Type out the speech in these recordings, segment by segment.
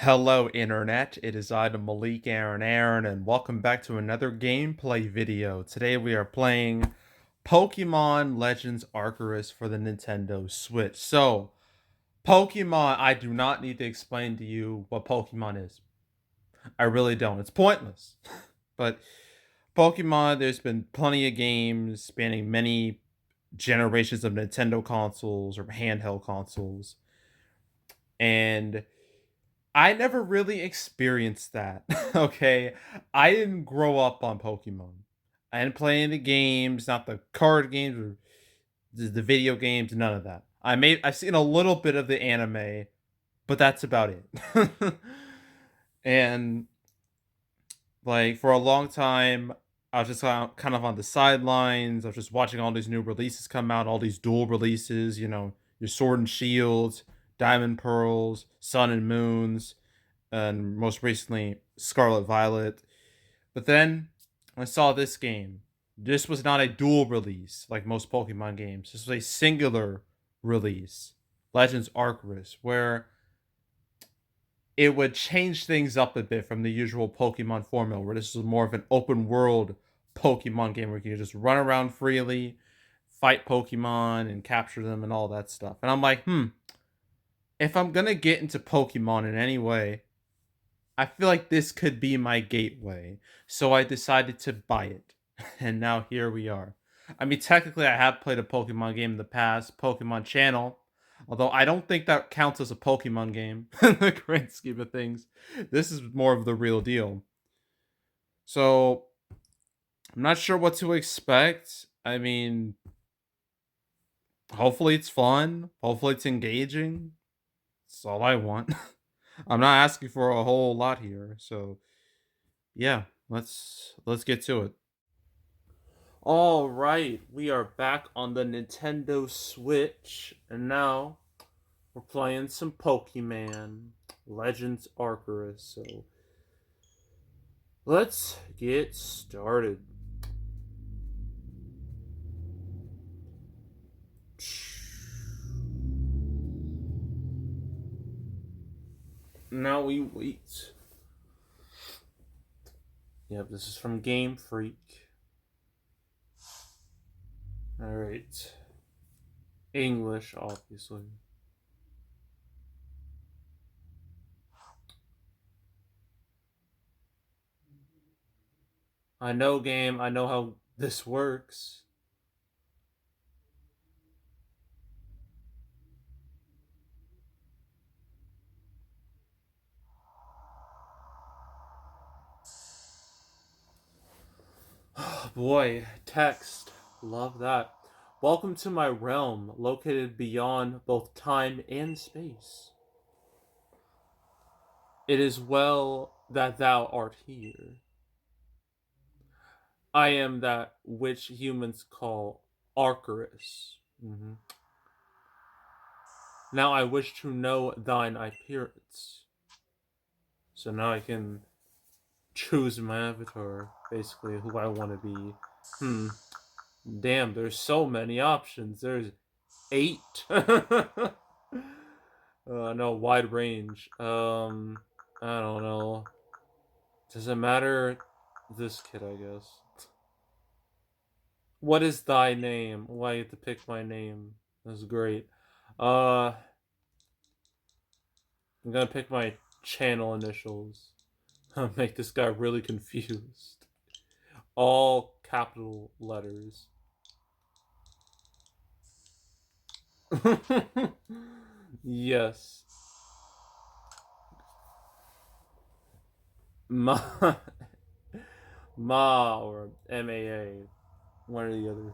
Hello, Internet. It is I, the Malik Aaron, and welcome back to another gameplay video. Today we are playing Pokemon Legends Arceus for the Nintendo Switch. So, Pokemon, I do not need to explain to you what Pokemon is. I really don't. It's pointless. But Pokemon, there's been plenty of games spanning many generations of Nintendo consoles or handheld consoles. And I never really experienced that. Okay. I didn't grow up on Pokemon. I didn't play any games, not the card games or the video games, none of that. I've seen a little bit of the anime, but that's about it. And like for a long time, I was just kind of on the sidelines. I was just watching all these new releases come out, all these dual releases, your Sword and Shields, Diamond Pearls, Sun and Moons, and most recently Scarlet Violet. But then I saw this game. This was not a dual release like most Pokemon games. This was a singular release, Legends Arceus, where it would change things up a bit from the usual Pokemon formula, where this is more of an open world Pokemon game where you can just run around freely, fight Pokemon and capture them and all that stuff. And I'm like, if I'm gonna get into Pokemon in any way, I feel like this could be my gateway. So I decided to buy it. And now here we are. I mean, technically, I have played a Pokemon game in the past, Pokemon Channel. Although I don't think that counts as a Pokemon game in the grand scheme of things. This is more of the real deal. So I'm not sure what to expect. I mean, hopefully it's fun. Hopefully it's engaging. That's all I want. I'm not asking for a whole lot here. So yeah, let's get to it. All right, we are back on the Nintendo Switch, and now we're playing some Pokemon Legends Arceus. So let's get started. Now we wait. Yep, this is from Game Freak. Alright. English, obviously. I know, game. I know how this works. Oh boy, text. Love that. Welcome to my realm, located beyond both time and space. It is well that thou art here. I am that which humans call Arceus. Now I wish to know thine appearance. So now I can choose my avatar, basically, who I want to be. Damn, there's so many options. There's 8. No, wide range. I don't know. Does it matter? This kid, I guess. What is thy name? Why you have to pick my name? That's great. I'm gonna pick my channel initials. Make this guy really confused. All capital letters. Yes. Ma or MAA. One or the other.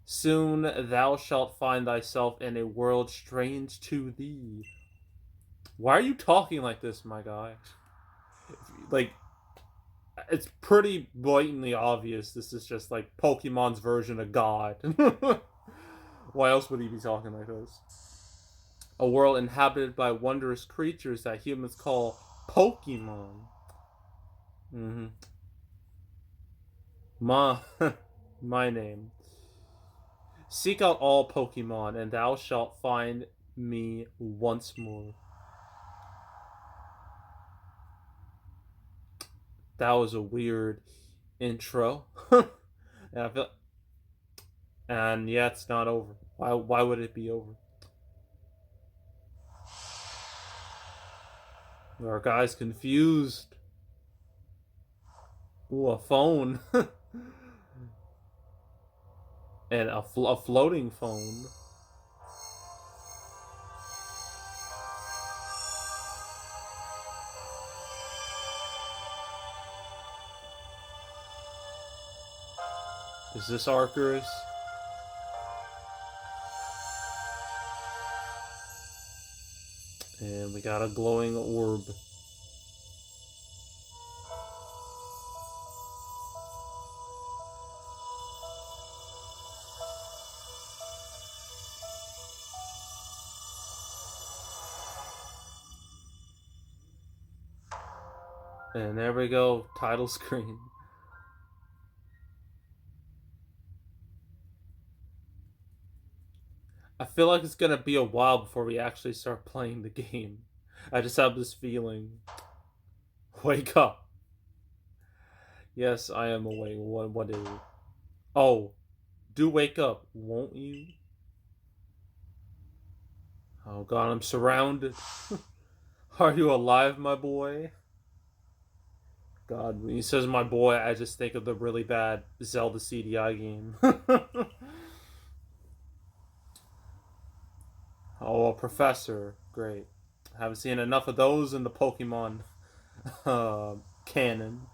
Soon thou shalt find thyself in a world strange to thee. Why are you talking like this, my guy? Like, it's pretty blatantly obvious this is just like Pokemon's version of God. Why else would he be talking like this? A world inhabited by wondrous creatures that humans call Pokemon. My name. Seek out all Pokemon, and thou shalt find me once more. That was a weird intro. And I feel, and yeah, it's not over. Why would it be over? Our guy's confused. Ooh, a phone. And a floating phone. Is this Arceus? And we got a glowing orb. And there we go, title screen. I feel like it's gonna be a while before we actually start playing the game. I just have this feeling. Wake up. Yes, I am awake. What is it? Oh, do wake up, won't you? Oh god, I'm surrounded. Are you alive, my boy? God, when he says my boy, I just think of the really bad Zelda CDI game. Oh, a professor. Great. Haven't seen enough of those in the Pokemon canon.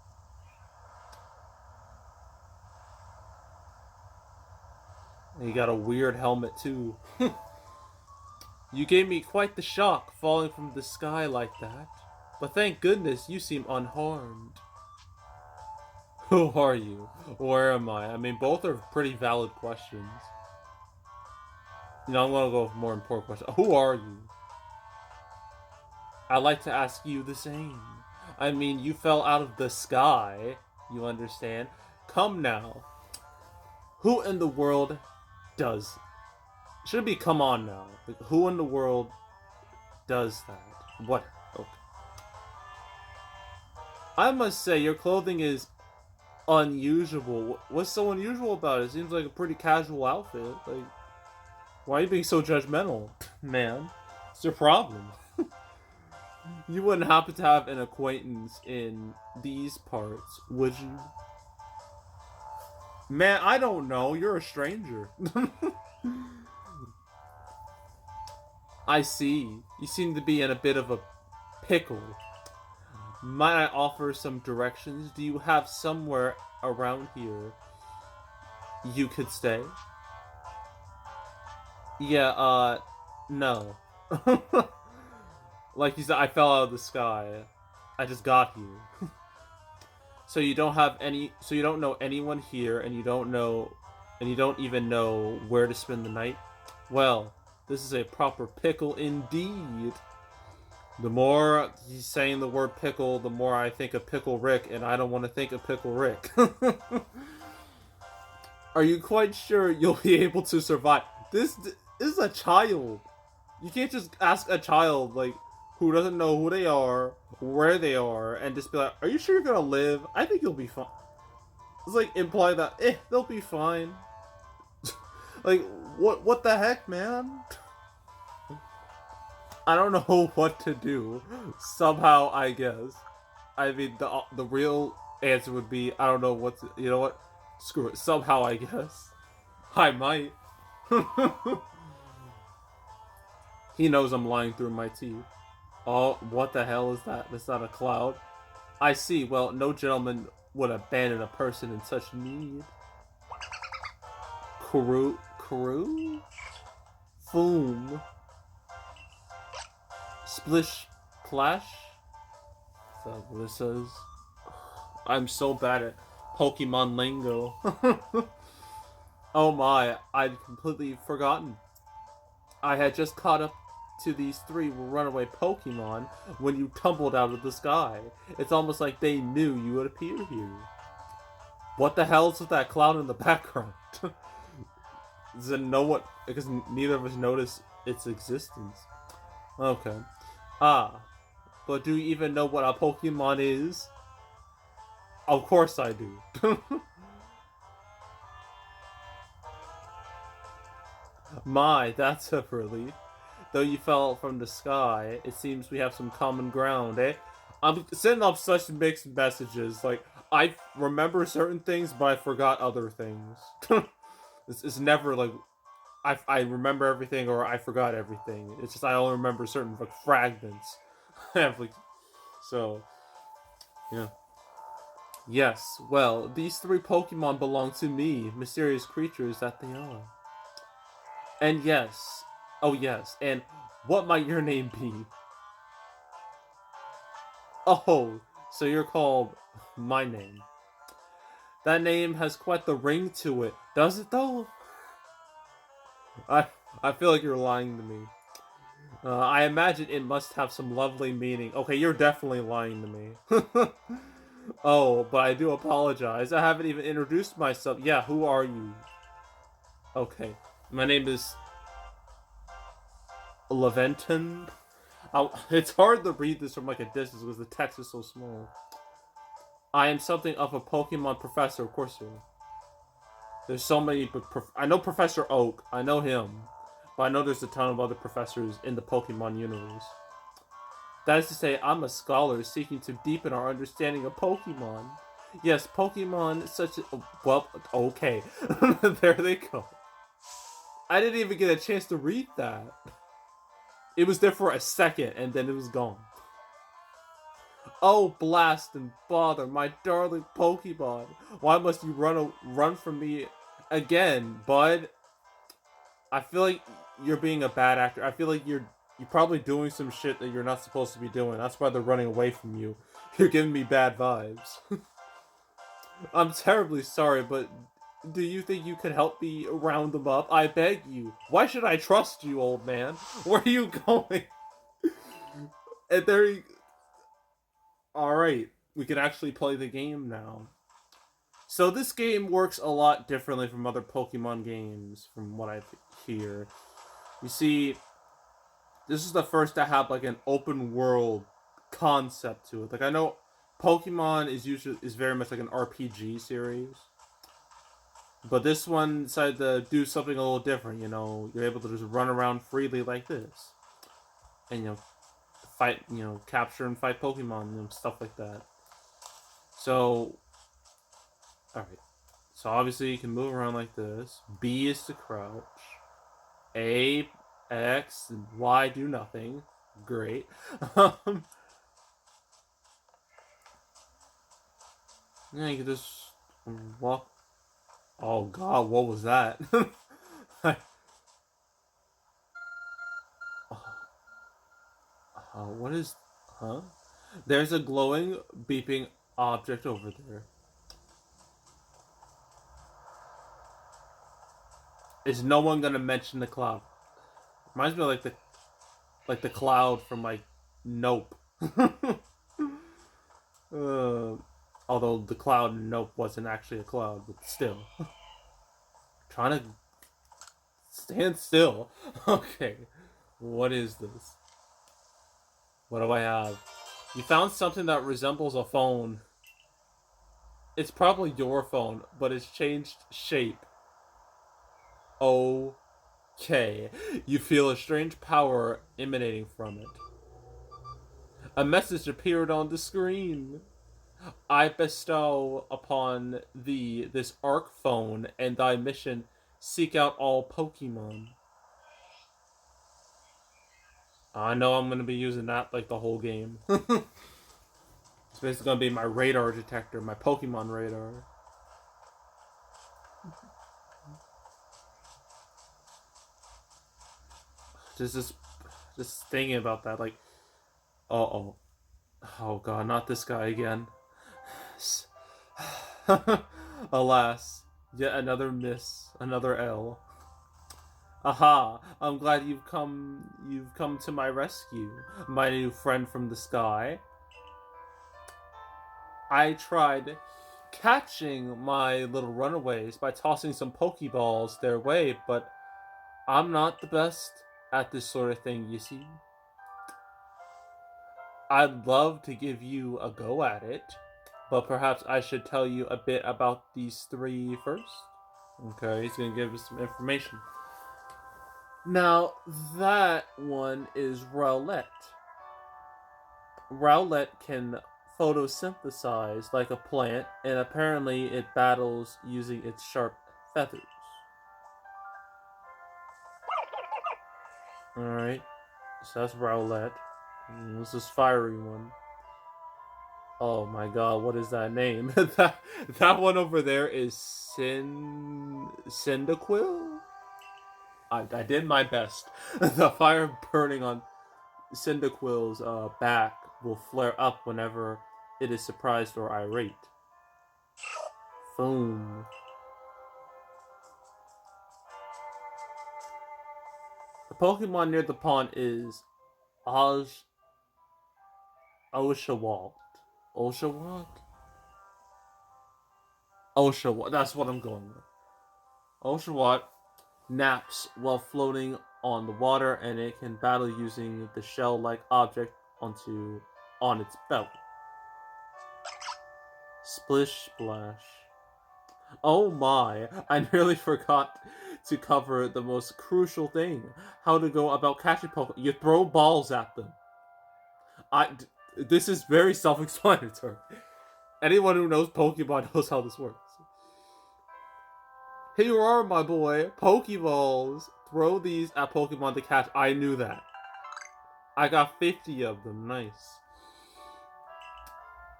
And you got a weird helmet, too. You gave me quite the shock falling from the sky like that. But thank goodness you seem unharmed. Who are you? Where am I? I mean, both are pretty valid questions. You know, I'm gonna go with more important questions. Who are you? I'd like to ask you the same. I mean, you fell out of the sky, you understand? Come now. Who in the world does... Should be come on now. Like, who in the world does that? What? Okay. I must say, your clothing is unusual. What's so unusual about it? It seems like a pretty casual outfit. Like, why are you being so judgmental, man? It's your problem. You wouldn't happen to have an acquaintance in these parts, would you? Man, I don't know. You're a stranger. I see. You seem to be in a bit of a pickle. Might I offer some directions? Do you have somewhere around here you could stay? Yeah, no. Like you said, I fell out of the sky. I just got here. So you don't have any... So you don't know anyone here, and you don't know... And you don't even know where to spend the night? Well, this is a proper pickle indeed. The more he's saying the word pickle, the more I think of Pickle Rick, and I don't want to think of Pickle Rick. Are you quite sure you'll be able to survive? This is a child. You can't just ask a child, like, who doesn't know who they are, where they are, and just be like, are you sure you're gonna live? I think you'll be fine. It's like, imply that, they'll be fine. Like, what the heck, man? I don't know what to do. Somehow, I guess. I mean, the real answer would be, I don't know what to, you know what? Screw it. Somehow, I guess. I might. He knows I'm lying through my teeth. Oh, what the hell is that? That's not a cloud. I see. Well, no gentleman would abandon a person in such need. Crew? Foom. Splish Splash? Is that what it says? I'm so bad at Pokemon lingo. Oh my, I'd completely forgotten. I had just caught up to these three runaway Pokemon when you tumbled out of the sky. It's almost like they knew you would appear here. What the hell is with that cloud in the background? Does it know what... Because neither of us noticed its existence. Okay. Ah. But do you even know what a Pokemon is? Of course I do. My, that's a relief. Though you fell from the sky, it seems we have some common ground, eh? I'm sending up such mixed messages. Like, I remember certain things, but I forgot other things. It's never like I remember everything or I forgot everything. It's just I only remember certain like fragments. Like, so yeah. Yes, well, these three Pokemon belong to me, mysterious creatures that they are. And yes, oh yes, and what might your name be? Oh, so you're called my name. That name has quite the ring to it, does it though? I I feel like you're lying to me. I imagine it must have some lovely meaning. Okay, you're definitely lying to me. Oh, but I do apologize. I haven't even introduced myself. Yeah, who are you? Okay, my name is Leventon. It's hard to read this from like a distance because the text is so small. I am something of a Pokemon professor, of course you are. There's so many, but I know Professor Oak. I know him, but I know there's a ton of other professors in the Pokemon universe. That is to say, I'm a scholar seeking to deepen our understanding of Pokemon. Yes, Pokemon such a... Well, okay. There they go. I didn't even get a chance to read that. It was there for a second, and then it was gone. Oh, blast and bother, my darling Pokemon. Why must you run from me again, bud? I feel like you're being a bad actor. I feel like you're probably doing some shit that you're not supposed to be doing. That's why they're running away from you. You're giving me bad vibes. I'm terribly sorry, but do you think you could help me round them up? I beg you. Why should I trust you, old man? Where are you going? And there you... Alright, we can actually play the game now. So this game works a lot differently from other Pokemon games, from what I hear. You see, this is the first to have like an open world concept to it. Like I know Pokemon is very much like an RPG series, but this one decided to do something a little different. You know, you're able to just run around freely like this, and fight, capture and fight Pokemon, stuff like that. So, all right. So obviously you can move around like this. B is to crouch. A, X, and Y do nothing. Great. Yeah, you can just walk. Oh god, what was that? What is... Huh? There's a glowing, beeping object over there. Is no one gonna mention the cloud? Reminds me of like the cloud from like Nope. Although the cloud in Nope wasn't actually a cloud, but still. Trying to stand still. Okay. What is this? What do I have? You found something that resembles a phone. It's probably your phone, but it's changed shape. Okay. You feel a strange power emanating from it. A message appeared on the screen. I bestow upon thee this Arc phone and thy mission: seek out all Pokemon. I know I'm going to be using that like the whole game. It's basically going to be my radar detector, my Pokemon radar. Just thinking about that, like, oh god, not this guy again. Alas, yet another miss, another L. Aha! I'm glad you've come to my rescue, my new friend from the sky. I tried catching my little runaways by tossing some Pokeballs their way, but I'm not the best at this sort of thing, you see. I'd love to give you a go at it. But perhaps I should tell you a bit about these three first. Okay, he's gonna give us some information. Now, that one is Rowlet. Rowlet can photosynthesize like a plant, and apparently it battles using its sharp feathers. Alright, so that's Rowlet. This is fiery one. Oh my god, what is that name? that one over there is Cyndaquil? I did my best. The fire burning on Cyndaquil's back will flare up whenever it is surprised or irate. Boom. The Pokemon near the pond is Oshawott. Oshawott? Oshawott. That's what I'm going with. Oshawott naps while floating on the water, and it can battle using the shell-like object on its belly. Splish Splash. Oh my, I nearly forgot to cover the most crucial thing. How to go about catching Pokemon. You throw balls at them. This is very self-explanatory. Anyone who knows Pokemon knows how this works. Here you are, my boy. Pokeballs. Throw these at Pokemon to catch. I knew that. I got 50 of them. Nice.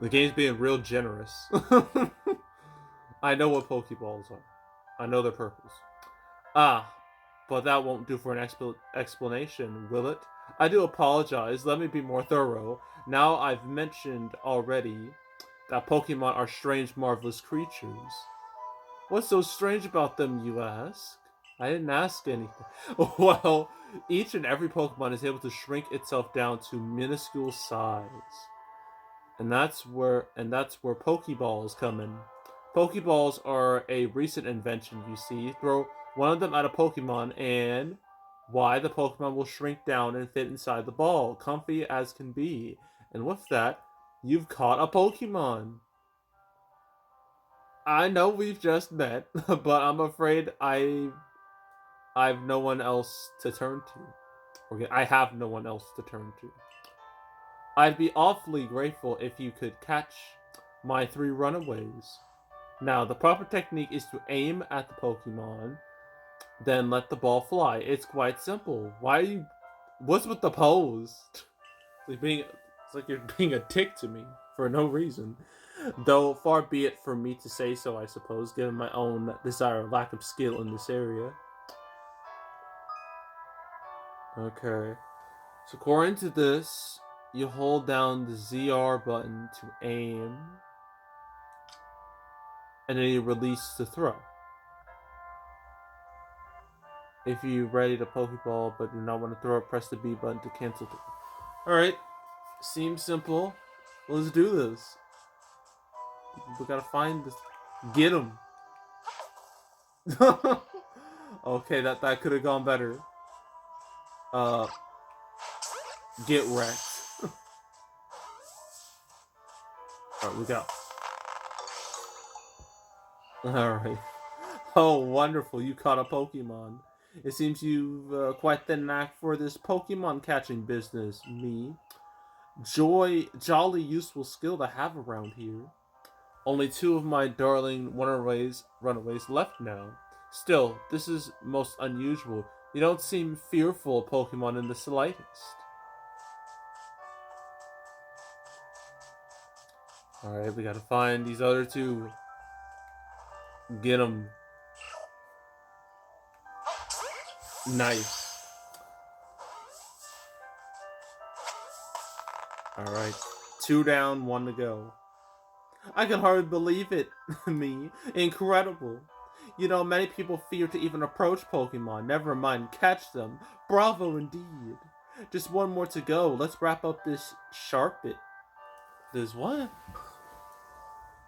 The game's being real generous. I know what Pokeballs are. I know their purpose. But that won't do for an explanation, will it? I do apologize. Let me be more thorough. Now I've mentioned already that Pokemon are strange, marvelous creatures. What's so strange about them, you ask? I didn't ask anything. Well, each and every Pokemon is able to shrink itself down to minuscule size. And that's where Pokeballs come in. Pokeballs are a recent invention, you see. Throw one of them at a Pokemon and the Pokemon will shrink down and fit inside the ball, comfy as can be. And with that, you've caught a Pokemon. I know we've just met, but I'm afraid I've no one else to turn to. Okay, I have no one else to turn to. I'd be awfully grateful if you could catch my 3 runaways. Now, the proper technique is to aim at the Pokemon, then let the ball fly. It's quite simple. Why are you... What's with the pose? It's like you're being a dick to me for no reason. Though far be it for me to say so, I suppose, given my own desire lack of skill in this area. Okay. So according to this, you hold down the ZR button to aim, and then you release the throw. If you're ready to Pokeball but do not want to throw it, press the B button to cancel it. Alright, seems simple. Let's do this. We gotta find this. Get him. Okay, that could have gone better. Get wrecked. Alright, we go. Alright. Oh, wonderful. You caught a Pokemon. It seems you've quite the knack for this Pokemon catching business, me. Jolly useful skill to have around here. Only 2 of my darling runaways left now. Still, this is most unusual. You don't seem fearful of Pokemon in the slightest. Alright, we gotta find these other 2. Get them. Nice. Alright. 2 down, 1 to go. I can hardly believe it. Me. Incredible. You know, many people fear to even approach Pokemon, never mind catch them. Bravo indeed. Just 1 more to go. Let's wrap up this Sharpit. This what?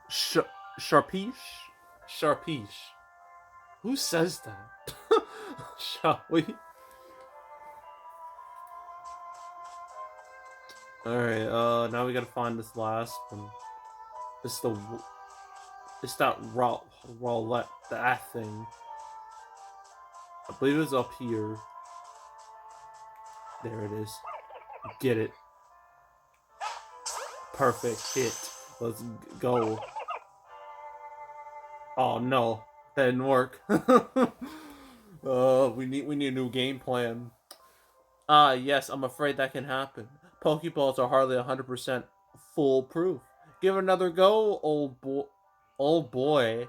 Sharpish? Sharpish. Who says that? Shall we? Alright, now we gotta find this last one. It's the it's that roulette, that thing. I believe it's up here. There it is. Get it. Perfect hit. Let's go. Oh no, that didn't work. We need a new game plan. Ah, yes, I'm afraid that can happen. Pokeballs are hardly 100% foolproof. Give it another go, old boy. Old boy.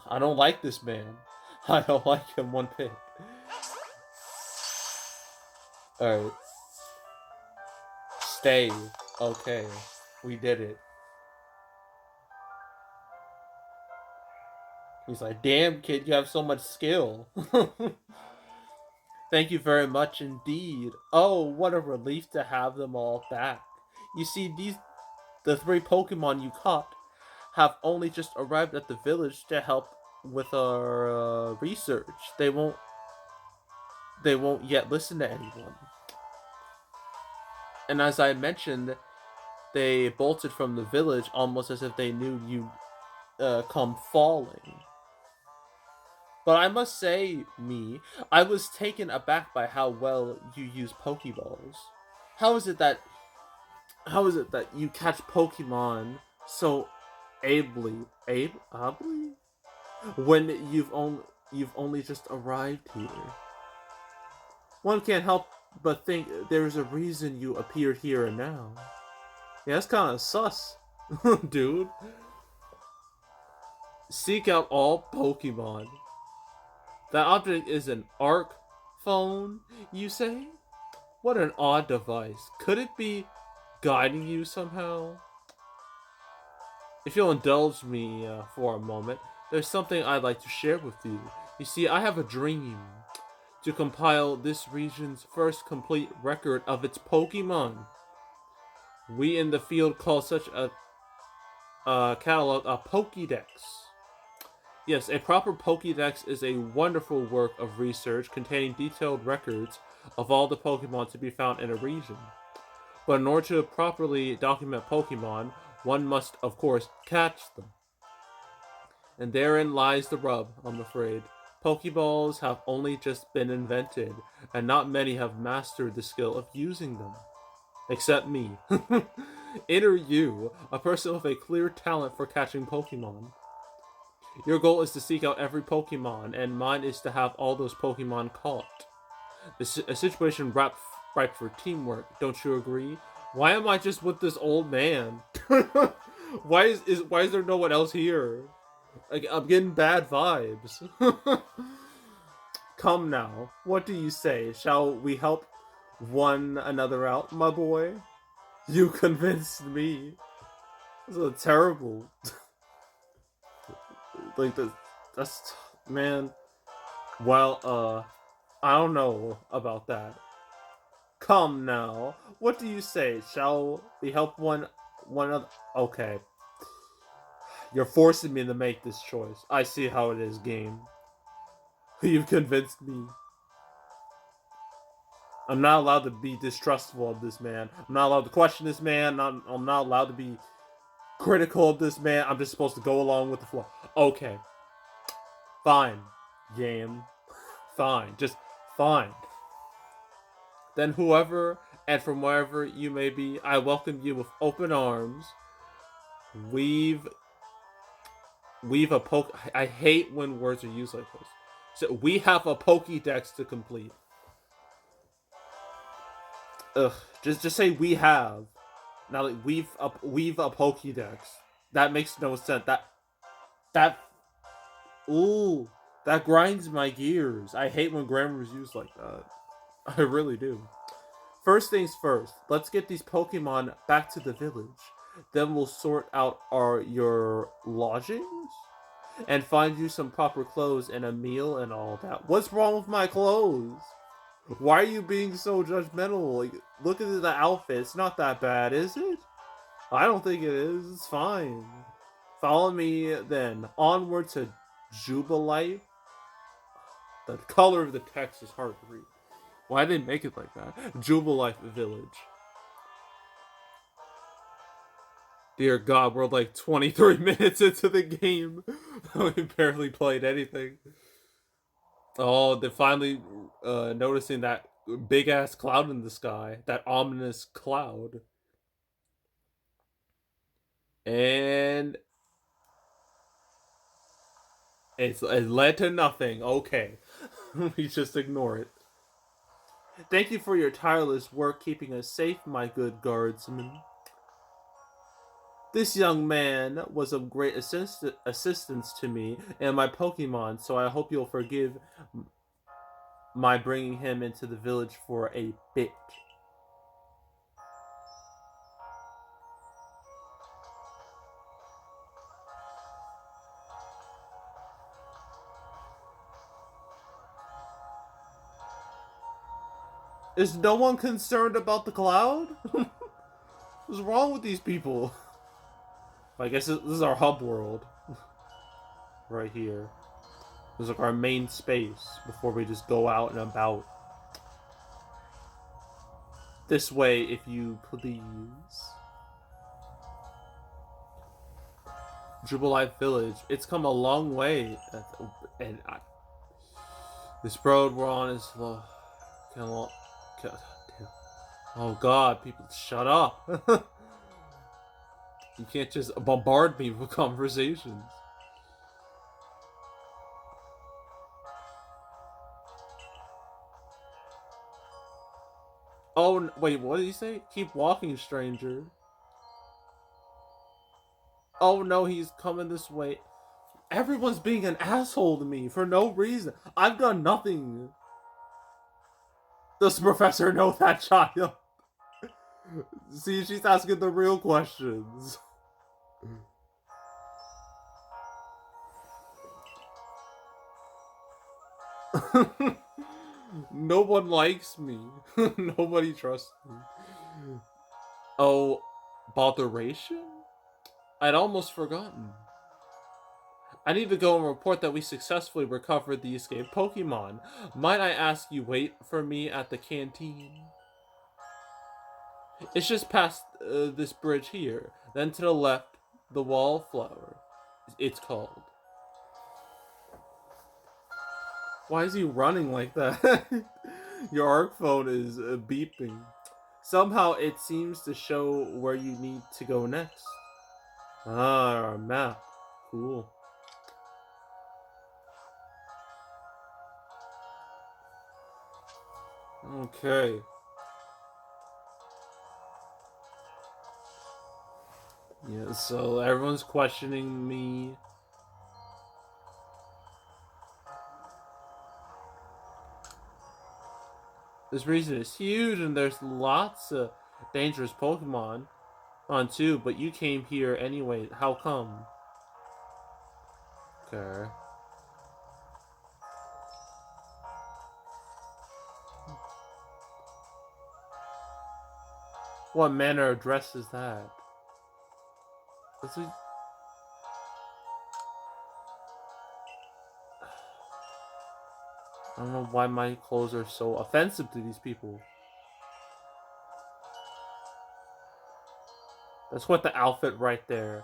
I don't like this man. I don't like him one bit. Alright. Stay. Okay. We did it. He's like, damn, kid, you have so much skill. Thank you very much indeed. Oh, what a relief to have them all back. You see, the 3 Pokemon you caught have only just arrived at the village to help with our research. They won't yet listen to anyone. And as I mentioned, they bolted from the village almost as if they knew you come falling. But I must say, I was taken aback by how well you use Pokeballs. How is it that you catch Pokemon so ably when you've only just arrived here? One can't help but think there's a reason you appeared here and now. Yeah, that's kind of sus, dude. Seek out all Pokemon. That object is an ARC phone, you say? What an odd device. Could it be guiding you somehow? If you'll indulge me for a moment, there's something I'd like to share with you. You see, I have a dream to compile this region's first complete record of its Pokemon. We in the field call such a catalog a Pokédex. Yes, a proper Pokédex is a wonderful work of research containing detailed records of all the Pokemon to be found in a region. But in order to properly document Pokemon, one must, of course, catch them. And therein lies the rub, I'm afraid. Pokeballs have only just been invented, and not many have mastered the skill of using them. Except me. Enter you, a person with a clear talent for catching Pokemon. Your goal is to seek out every Pokemon, and mine is to have all those Pokemon caught. A situation ripe for teamwork, don't you agree? Why am I just with this old man? why is there no one else here? Like, I'm getting bad vibes. Come now, what do you say? Shall we help one another out, my boy? You convinced me. This is terrible. Like, that's man. Well, I don't know about that. Come now, what do you say? Shall we help one another? Okay, you're forcing me to make this choice. I see how it is, game. You've convinced me. I'm not allowed to be distrustful of this man. I'm not allowed to question this man. I'm not allowed to be critical of this man. I'm just supposed to go along with the flow. Okay. Fine, game. Fine. Just fine. Then whoever and from wherever you may be, I welcome you with open arms. We've a poke. I hate when words are used like this. So we have a Pokédex to complete. Ugh. Just say we have. Now, like, we've a Pokédex. That makes no sense. Ooh, that grinds my gears. I hate when grammar is used like that. I really do. First things first, let's get these Pokemon back to the village. Then we'll sort out your lodgings and find you some proper clothes and a meal and all that. What's wrong with my clothes? Why are you being so judgmental? Like, look at the outfit. It's not that bad, is it? I don't think it is. It's fine. Follow me then. Onward to Jubilite. The color of the text is hard to read. Why did they make it like that? Jubilite Village. Dear God, we're like 23 minutes into the game. We barely played anything. Oh, they're finally noticing that big ass cloud in the sky, that ominous cloud. And it led to nothing. Okay. We just ignore it. Thank you for your tireless work keeping us safe, my good guardsman. This young man was of great assistance to me and my Pokemon, so I hope you'll forgive my bringing him into the village for a bit. Is no one concerned about the cloud? What's wrong with these people? I guess this is our hub world. Right here. This is like our main space before we just go out and about. This way, if you please. Jubilife Village. It's come a long way. And this road we're on is slow. Oh God, people, shut up. You can't just bombard me with conversations. Oh, wait, what did he say? Keep walking, stranger. Oh no, he's coming this way. Everyone's being an asshole to me for no reason. I've done nothing. Does the professor know that child? See, she's asking the real questions. No one likes me. Nobody trusts me. Oh, botheration? I'd almost forgotten. I need to go and report that we successfully recovered the escaped Pokemon. Might I ask you wait for me at the canteen? It's just past this bridge here. Then to the left, the wallflower. It's called. Why is he running like that? Your ARC phone is beeping. Somehow it seems to show where you need to go next. Ah, our map. Cool. Okay. Yeah, so everyone's questioning me. This region is huge and there's lots of dangerous Pokemon on too, but you came here anyway. How come? Okay. What manner of dress is that? I don't know why my clothes are so offensive to these people. That's what the outfit right there.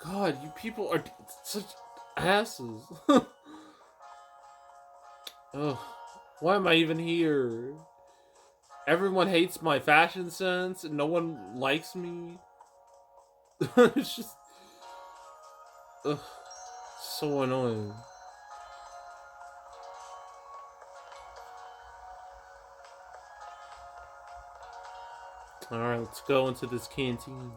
God, you people are such asses. Ugh. Why am I even here? Everyone hates my fashion sense. No one likes me. It's just... Ugh. So annoying. Alright, let's go into this canteen.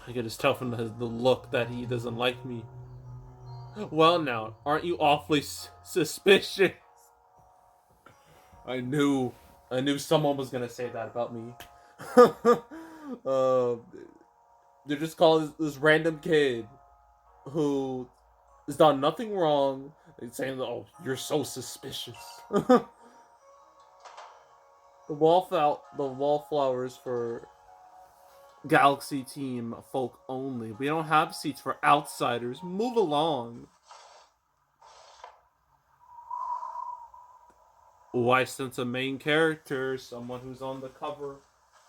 I can just tell from the look that he doesn't like me. Well now, aren't you awfully suspicious? I knew someone was gonna say that about me. They're just calling this random kid who has done nothing wrong. They're saying, "Oh, you're so suspicious." The wallflowers for Galaxy Team folk only. We don't have seats for outsiders. Move along. Why, since a main character, someone who's on the cover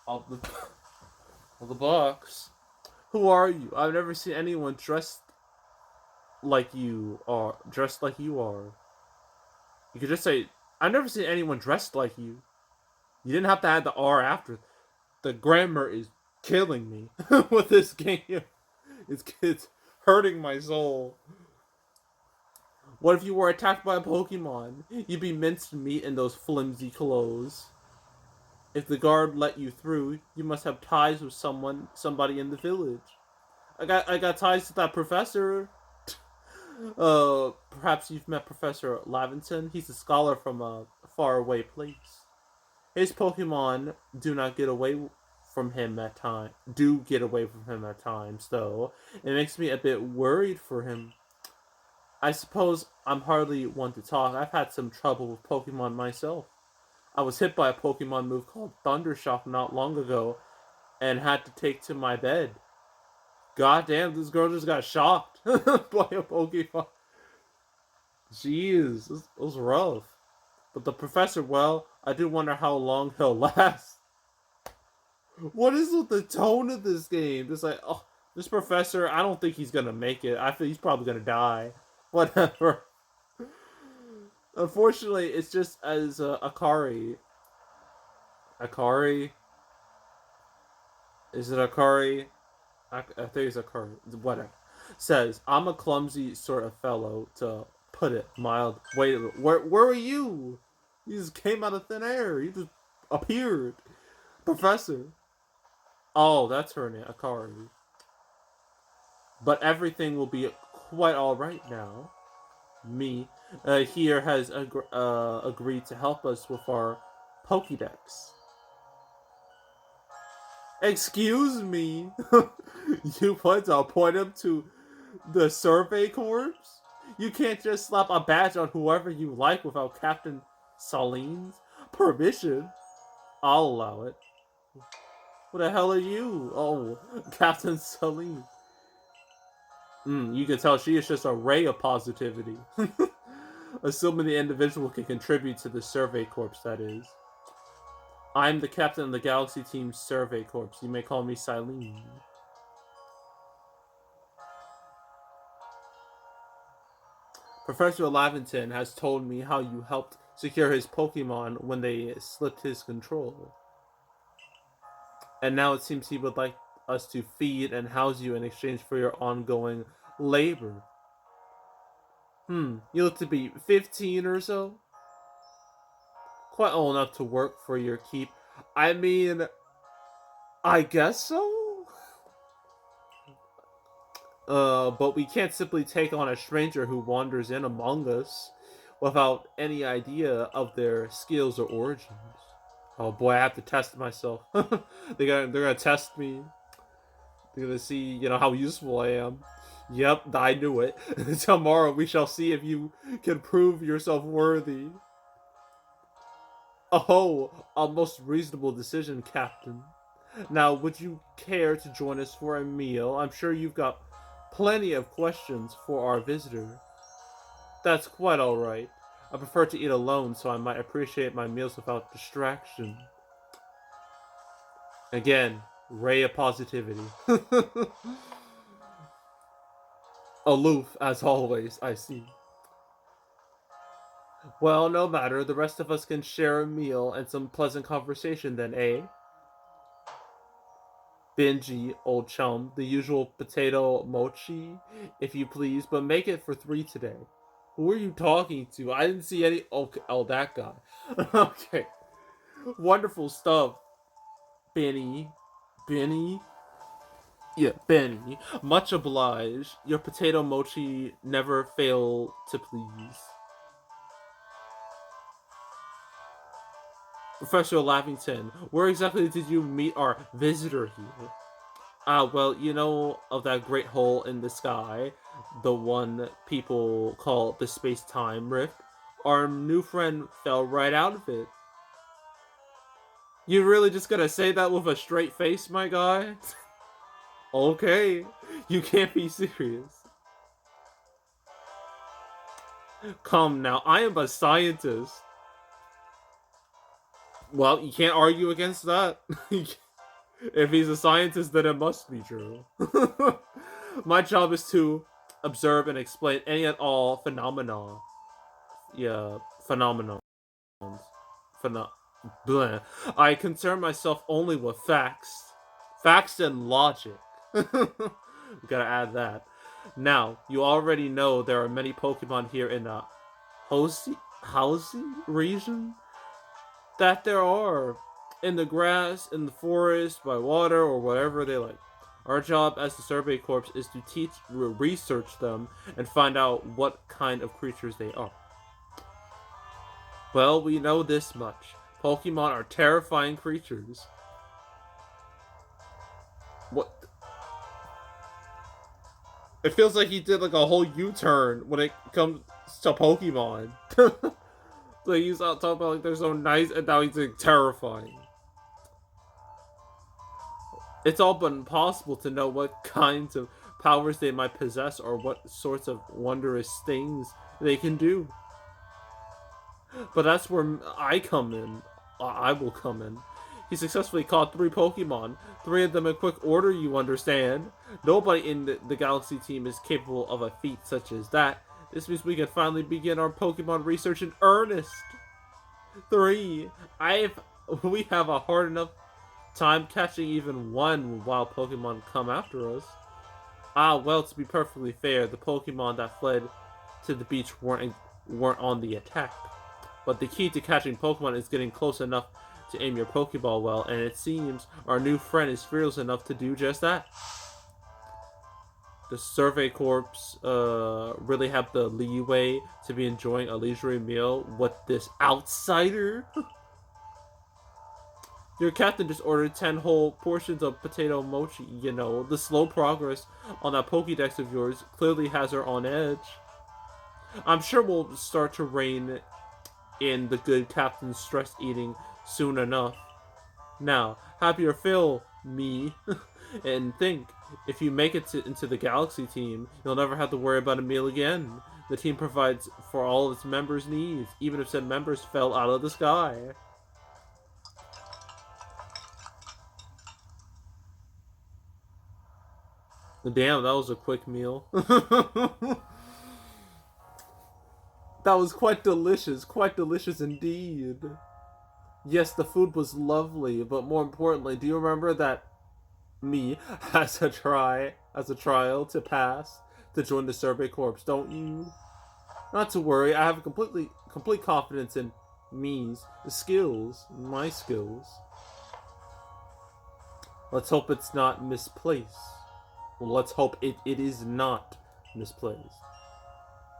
of the of the box. Who are you? I've never seen anyone dressed like you are. You could just say, I've never seen anyone dressed like you. You didn't have to add the R after. The grammar is killing me with this game. It's hurting my soul. What if you were attacked by a Pokemon? You'd be minced meat in those flimsy clothes. If the guard let you through, you must have ties with somebody in the village. I got ties to that professor. Perhaps you've met Professor Laventon. He's a scholar from a faraway place. His Pokemon do not get away from him at time. Do get away from him at times, though. It makes me a bit worried for him. I suppose I'm hardly one to talk. I've had some trouble with Pokemon myself. I was hit by a Pokemon move called Thundershock not long ago, and had to take to my bed. God damn, this girl just got shocked by a Pokemon. Jeez, it was rough. But the professor, well, I do wonder how long he'll last. What is with the tone of this game? It's like, oh, this professor, I don't think he's gonna make it. I feel he's probably gonna die. Whatever. Unfortunately, it's just as Akari. Akari? Is it Akari? I think it's Akari. Whatever. Says, I'm a clumsy sort of fellow, to put it mild. Wait, where were you? You just came out of thin air. You just appeared. Professor. Oh, that's her name, Akari. But everything will be quite alright now. Me here has agreed to help us with our Pokédex. Excuse me? You want to point him to the survey corps? You can't just slap a badge on whoever you like without Captain Saline's permission. I'll allow it. What the hell are you? Oh, Captain Saline. You can tell she is just a ray of positivity. Assuming the individual can contribute to the survey corps, that is. I'm the captain of the Galaxy Team's survey corps. You may call me Silene. Professor Laventon has told me how you helped secure his Pokemon when they slipped his control. And now it seems he would like us to feed and house you in exchange for your ongoing labor. You look to be 15 or so? Quite old enough to work for your keep. I mean, I guess so? But we can't simply take on a stranger who wanders in among us without any idea of their skills or origins. Oh boy, I have to test myself. they're gonna test me. They're gonna see, how useful I am. Yep, I knew it. Tomorrow we shall see if you can prove yourself worthy. Oh, a most reasonable decision, Captain. Now, would you care to join us for a meal? I'm sure you've got plenty of questions for our visitor. That's quite alright. I prefer to eat alone, so I might appreciate my meals without distraction. Again, ray of positivity. Aloof, as always, I see. Well, no matter. The rest of us can share a meal and some pleasant conversation then, eh? Benji, old chum, the usual potato mochi, if you please, but make it for 3 today. Who are you talking to? I didn't see any. Okay, oh, that guy. Okay. Wonderful stuff. Benny. Benny? Yeah, Benny. Much obliged. Your potato mochi never fail to please. Professor Lavington, where exactly did you meet our visitor here? Well, you know of that great hole in the sky, the one people call the space-time rift? Our new friend fell right out of it. You really just gonna say that with a straight face, my guy? Okay, you can't be serious. Come now, I am a scientist. Well, you can't argue against that. If he's a scientist, then it must be true. My job is to observe and explain any and all phenomena. Yeah, phenomenons. Pheno- Bleh. I concern myself only with facts. Facts and logic. We gotta add that. Now, you already know there are many Pokemon here in the Housey region that there are in the grass, in the forest, by water, or whatever they like. Our job as the Survey Corps is to research them, and find out what kind of creatures they are. Well, we know this much. Pokemon are terrifying creatures. What? It feels like he did like a whole U-turn when it comes to Pokemon. Like he's out talking about like they're so nice, and now he's like terrifying. It's all but impossible to know what kinds of powers they might possess or what sorts of wondrous things they can do. But that's where I come in. I will come in. He successfully caught 3 Pokemon, 3 of them in quick order, you understand. Nobody in the Galaxy team is capable of a feat such as that. This means we can finally begin our Pokemon research in earnest. 3. We have a hard enough time catching even one wild Pokemon come after us. Ah, well, to be perfectly fair, the Pokemon that fled to the beach weren't on the attack. But the key to catching Pokemon is getting close enough to aim your Pokeball well, and it seems our new friend is fearless enough to do just that. The Survey Corps really have the leeway to be enjoying a leisurely meal with this outsider? Your captain just ordered 10 whole portions of potato mochi, you know. The slow progress on that Pokédex of yours clearly has her on edge. I'm sure we'll start to rein in the good captain's stress eating soon enough. Now, have your fill, me, and think, if you make it into the Galaxy team, you'll never have to worry about a meal again. The team provides for all of its members' needs, even if said members fell out of the sky. Damn, that was a quick meal. That was quite delicious indeed. Yes, the food was lovely, but more importantly, do you remember that me as a trial to pass to join the Survey Corps, don't you? Not to worry, I have complete confidence in me's skills, my skills. Let's hope it's not misplaced. Well, let's hope it is not misplaced.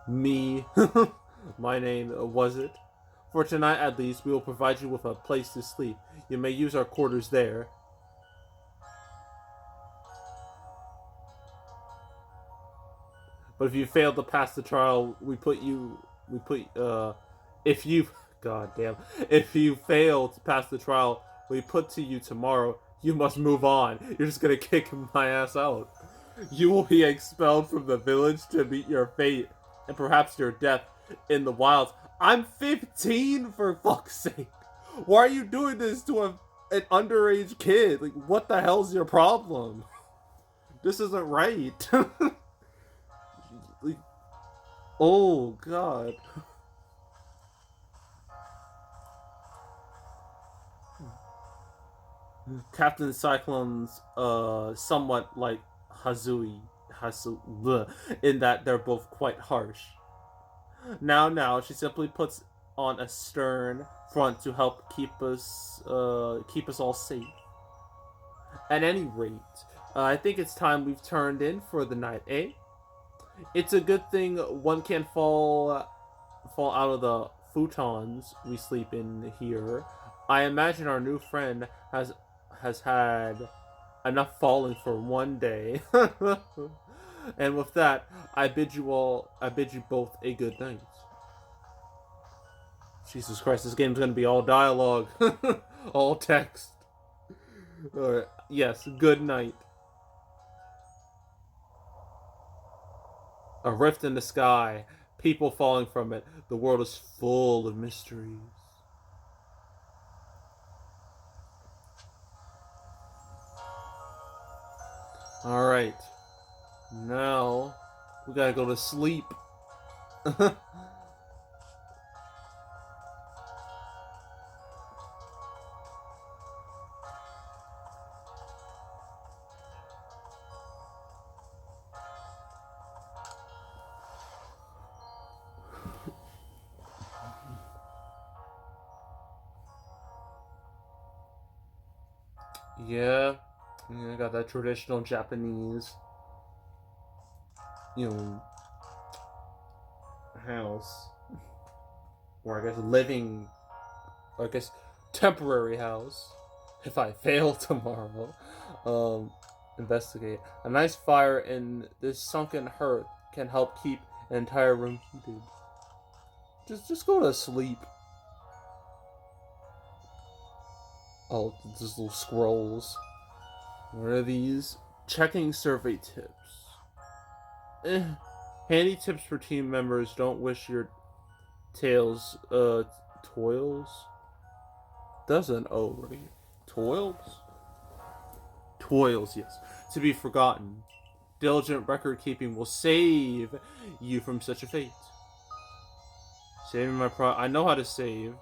Me. My name, was it? For tonight at least, we will provide you with a place to sleep. You may use our quarters there. But if you fail to pass the trial, if you, god damn, if you fail to pass the trial, we put to you tomorrow, you must move on. You're just gonna kick my ass out. You will be expelled from the village to meet your fate, and perhaps your death in the wilds. I'm 15, for fuck's sake. Why are you doing this to an underage kid? Like, what the hell's your problem? This isn't right. Like, oh, God. Captain Cyclone's, somewhat like Hasu, in that they're both quite harsh. Now, she simply puts on a stern front to help keep us all safe. At any rate, I think it's time we've turned in for the night, eh? It's a good thing one can't fall out of the futons we sleep in here. I imagine our new friend has had enough falling for one day. And with that, I bid you both a good night. Jesus Christ, this game's gonna be all dialogue. All text. Alright, yes, good night. A rift in the sky, people falling from it. The world is full of mysteries. Alright. Now, we gotta go to sleep. Yeah. I got that traditional Japanese, you know, house. Or I guess living, or I guess temporary house. If I fail tomorrow, um, investigate. A nice fire in this sunken hearth can help keep an entire room heated. Just go to sleep. Oh, just little scrolls. What are these? Checking survey tips. Eh. Handy tips for team members. Don't wish your tails, toils? Doesn't already. Toils? Toils, yes. To be forgotten. Diligent record keeping will save you from such a fate. Saving my I know how to save.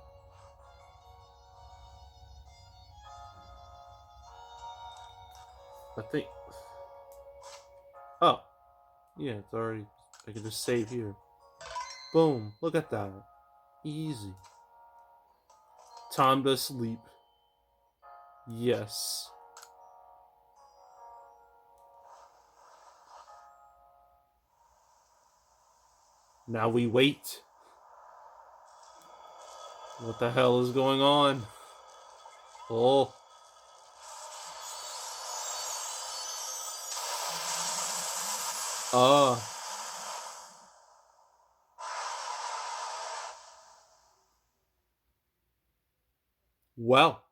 I think. Oh. Yeah, it's already. I can just save here. Boom. Look at that. Easy. Time to sleep. Yes. Now we wait. What the hell is going on? Oh. Well,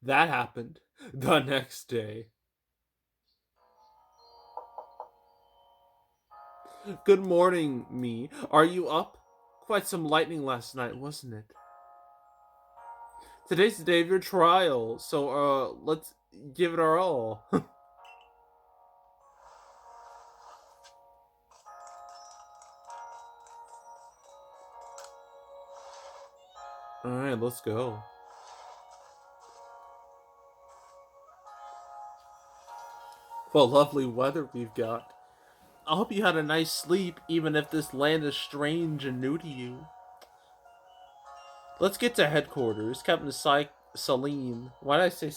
that happened the next day. Good morning, me. Are you up? Quite some lightning last night, wasn't it? Today's the day of your trial, so let's give it our all. Alright, let's go. What lovely weather we've got. I hope you had a nice sleep, even if this land is strange and new to you. Let's get to headquarters. Captain Saline. Why did I say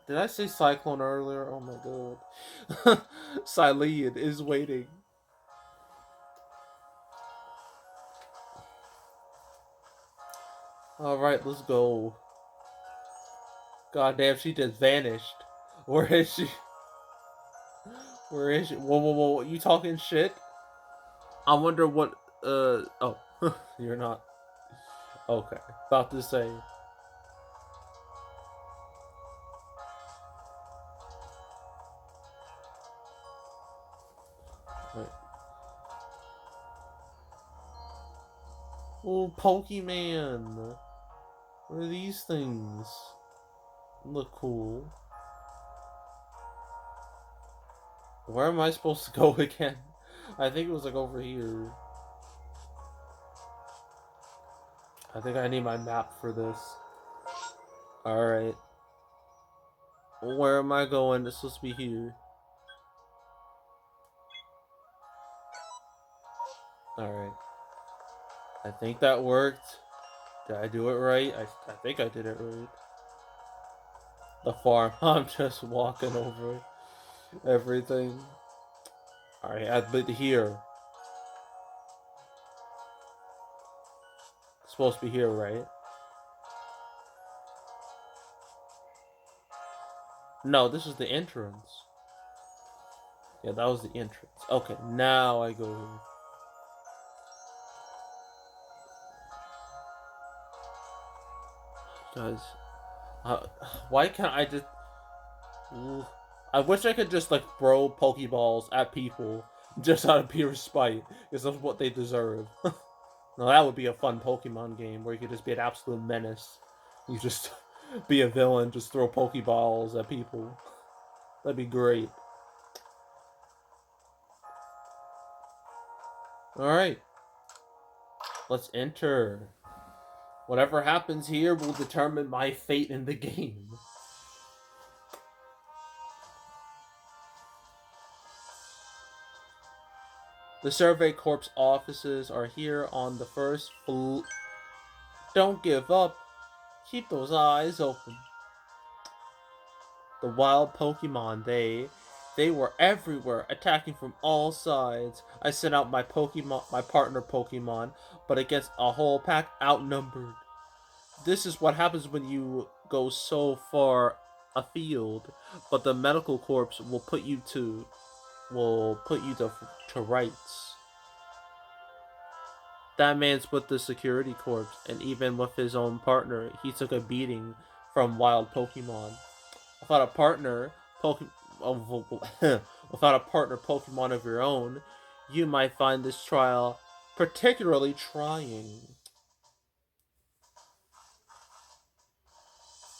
Did I say Cyclone earlier? Oh my god. Silene is waiting. Alright, let's go. God damn, she just vanished. Where is she? Where is she? Whoa, whoa, whoa. You talking shit? I wonder what. Oh. You're not. Okay. About to say. Wait. Oh, Pokemon. What are these things? Look cool. Where am I supposed to go again? I think it was like over here. I think I need my map for this. Alright. Where am I going? It's supposed to be here. Alright. I think that worked. Did I do it right? I think I did it right. The farm. I'm just walking over everything. Alright, I've been here. It's supposed to be here, right? No, this is the entrance. Yeah, that was the entrance. Okay, now I go here. Guys, why can't I just... I wish I could just, like, throw Pokeballs at people just out of pure spite, because that's what they deserve. Now, that would be a fun Pokemon game, where you could just be an absolute menace. You just be a villain, just throw Pokeballs at people. That'd be great. Alright, let's enter. Whatever happens here will determine my fate in the game. The Survey Corps offices are here on the first floor. Don't give up. Keep those eyes open. The wild Pokemon, they were everywhere, attacking from all sides. I sent out my partner Pokemon, but against a whole pack outnumbered. This is what happens when you go so far afield, but the medical corps will put you to rights. That man's with the security corps, and even with his own partner, he took a beating from wild Pokemon. Without a partner, without a partner Pokemon of your own, you might find this trial particularly trying.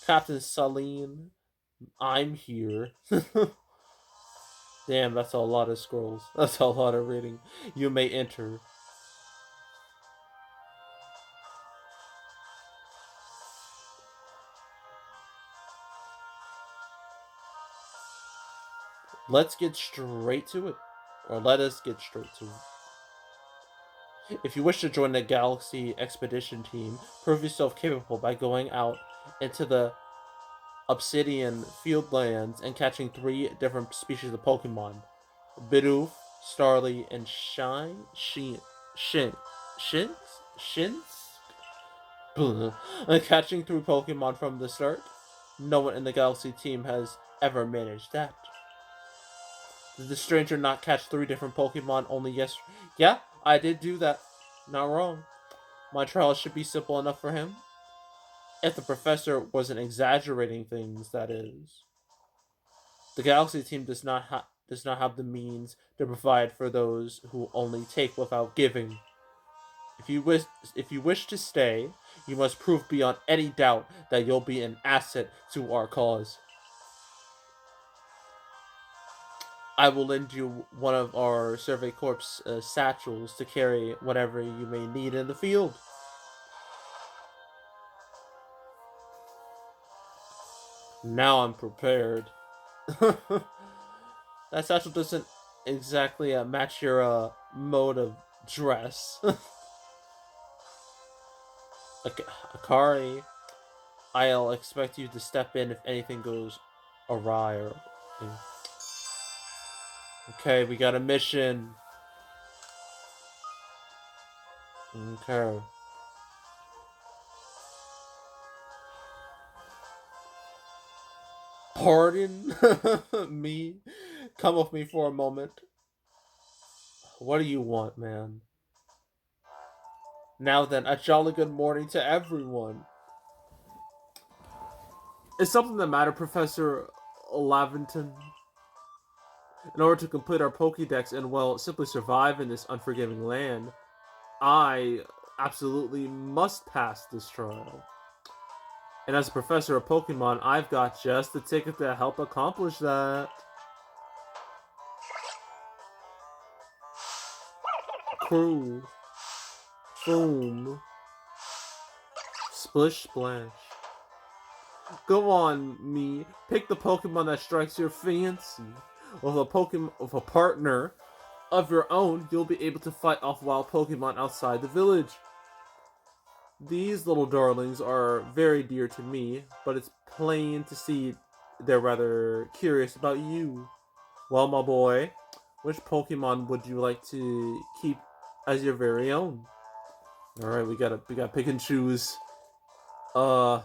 Captain Saline, I'm here. Damn, that's a lot of scrolls. That's a lot of reading. You may enter. Let's get straight to it. Or let us get straight to it. If you wish to join the Galaxy Expedition team, prove yourself capable by going out into the Obsidian Fieldlands and catching 3 different species of Pokemon. Bidoof, Starly, and Shins? Catching 3 Pokemon from the start? No one in the Galaxy team has ever managed that. Did the stranger not catch 3 different Pokemon only yesterday? Yeah, I did do that. Not wrong. My trial should be simple enough for him. If the professor wasn't exaggerating things, that is. The Galaxy team does not have the means to provide for those who only take without giving. If you wish to stay, you must prove beyond any doubt that you'll be an asset to our cause. I will lend you one of our Survey Corps satchels to carry whatever you may need in the field. Now I'm prepared. That satchel doesn't exactly match your mode of dress. Akari, I'll expect you to step in if anything goes awry or... Okay, we got a mission. Okay. Pardon me? Come with me for a moment. What do you want, man? Now then, a jolly good morning to everyone. Is something the matter, Professor Laventon? In order to complete our Pokédex and, well, simply survive in this unforgiving land, I absolutely must pass this trial. And as a professor of Pokemon, I've got just the ticket to help accomplish that. Crew. Boom. Splish splash. Go on, me. Pick the Pokemon that strikes your fancy. With a partner of your own, you'll be able to fight off wild Pokemon outside the village. These little darlings are very dear to me, but it's plain to see they're rather curious about you. Well, my boy, which Pokemon would you like to keep as your very own? All right, we gotta pick and choose. You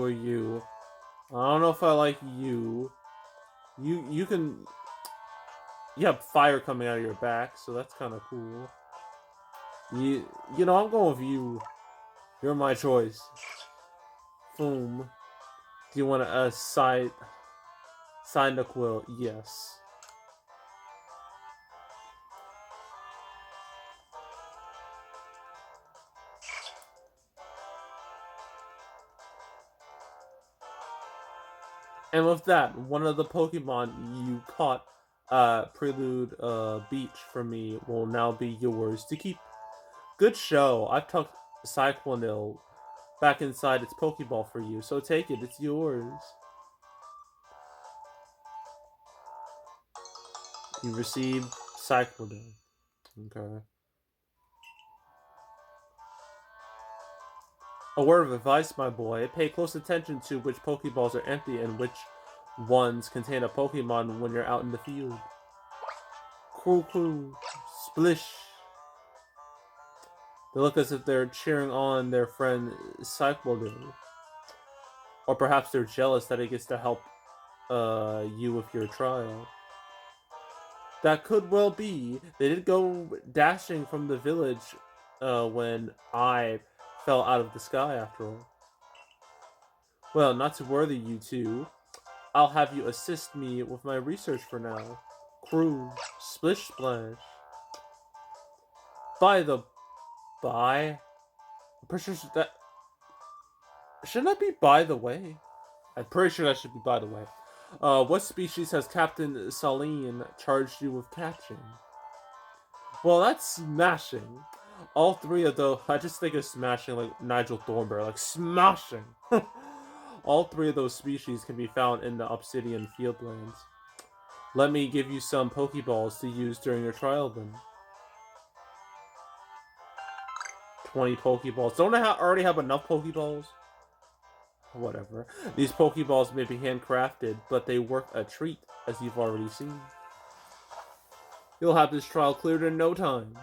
or you. I don't know if I like you. You can. You have fire coming out of your back, so that's kind of cool. You know, I'm going with you. You're my choice. Boom. Do you want to sign the quill? Yes. And with that, one of the Pokemon you caught Prelude Beach for me will now be yours to keep. Good show. I've tucked Cyclonil back inside its Pokeball for you, so take it. It's yours. You received Cyclonil. Okay. A word of advice, my boy. Pay close attention to which Pokeballs are empty and which ones contain a Pokemon when you're out in the field. Crew, splish. They look as if they're cheering on their friend Cyclonil. Or perhaps they're jealous that he gets to help you with your trial. That could well be. They did go dashing from the village when I fell out of the sky, after all. Well, not to worry you two. I'll have you assist me with my research for now. Crew, splish splash. By the by, I'm pretty sure that shouldn't that be by the way? I'm pretty sure that should be by the way. What species has Captain Saline charged you with catching? Well, that's smashing. All three of those, I just think of smashing like Nigel Thornberry, like smashing. All three of those species can be found in the Obsidian Fieldlands. Let me give you some Pokeballs to use during your trial then. 20 Pokeballs. Don't I already have enough Pokeballs? Whatever. These Pokeballs may be handcrafted, but they work a treat, as you've already seen. You'll have this trial cleared in no time.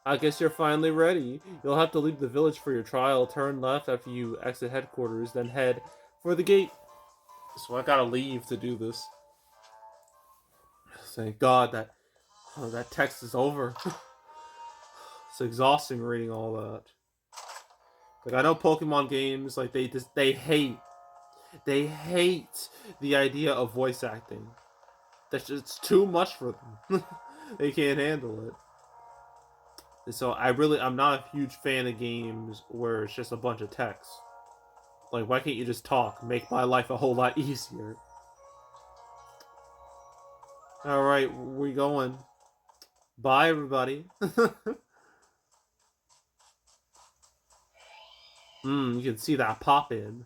I guess you're finally ready. You'll have to leave the village for your trial, turn left after you exit headquarters, then head for the gate. So I gotta leave to do this. Thank God that text is over. It's exhausting reading all that. Like I know Pokemon games, like they hate the idea of voice acting. That's just too much for them. They can't handle it. And so I'm not a huge fan of games where it's just a bunch of text. Like why can't you just talk? Make my life a whole lot easier. Alright, we going. Bye everybody. You can see that pop in.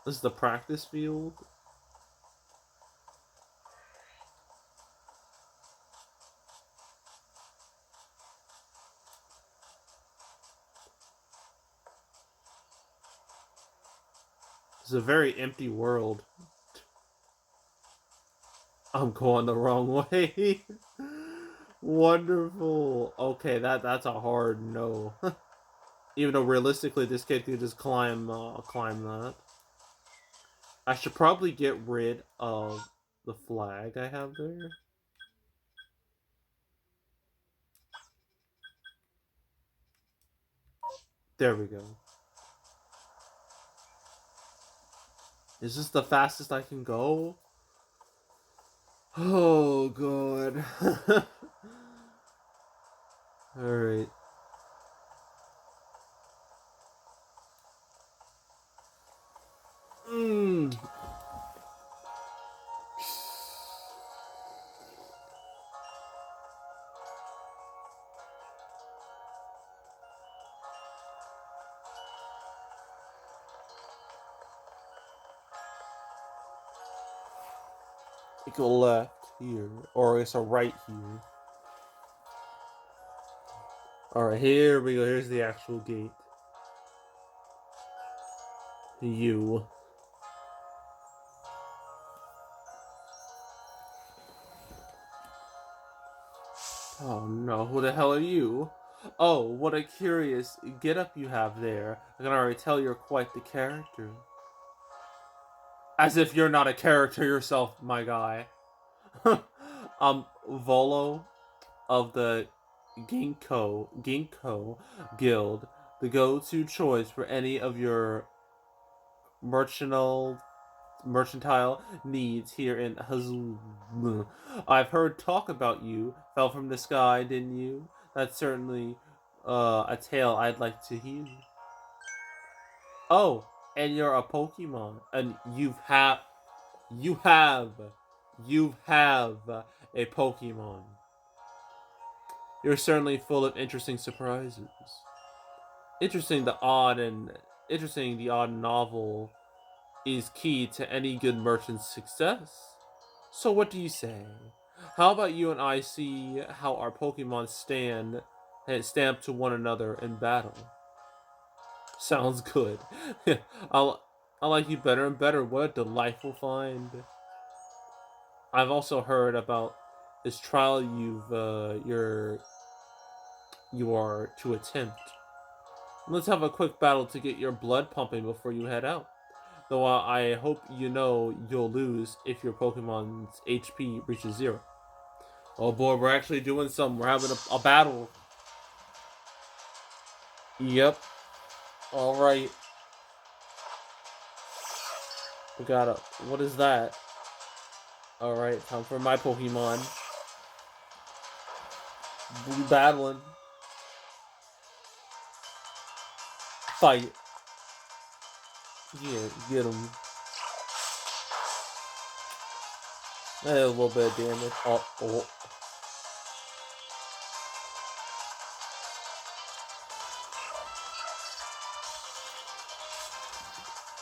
This is the practice field. It's a very empty world. I'm going the wrong way. Wonderful. Okay, that's a hard no. Even though realistically this kid could just climb that. I should probably get rid of the flag I have there. There we go. Is this the fastest I can go? Oh, God. Alright. Go left here, or it's a right here. Alright, here we go. Here's the actual gate. You. Oh no, who the hell are you? Oh, what a curious get-up you have there. I can already tell you're quite the character. As if you're not a character yourself, my guy. Volo of the Ginkgo Guild, the go-to choice for any of your mercantile needs here in Hazul. I've heard talk about you. Fell from the sky, didn't you? That's certainly a tale I'd like to hear. Oh, and you're a Pokemon, and you have, you have a Pokemon. You're certainly full of interesting surprises. Interesting, the odd and interesting, the odd and novel is key to any good merchant's success. So what do you say? How about you and I see how our Pokemon stand and stamp to one another in battle? Sounds good. I'll I like you better and better. What a delightful find. I've also heard about this trial you are to attempt. Let's have a quick battle to get your blood pumping before you head out. Though I hope you know you'll lose if your Pokemon's HP reaches 0. Oh boy, we're actually doing some. We're having a battle. Yep. Alright. We got a. What is that? Alright, time for my Pokemon. We battling. Fight. Yeah, get him. A little bit of damage. Oh.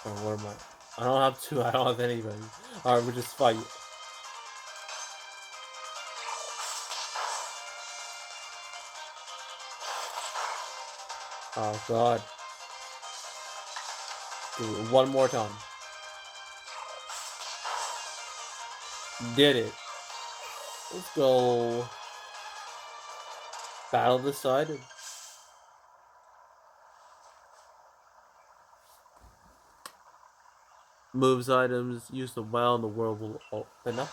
Oh, what am I? I don't have two. I don't have anything. Alright, we just fight. Oh god. Do it one more time. Did it. Let's go. Battle decided. Moves items used while in the world will open up.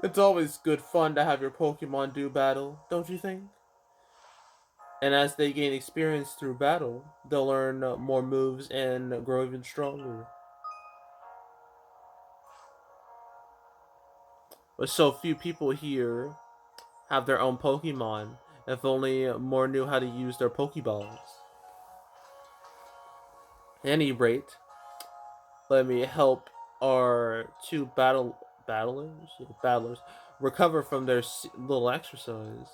It's always good fun to have your Pokemon do battle, don't you think? And as they gain experience through battle, they'll learn more moves and grow even stronger. But so few people here have their own Pokemon. If only more knew how to use their Pokeballs. At any rate, let me help our two battlers recover from their little exercise.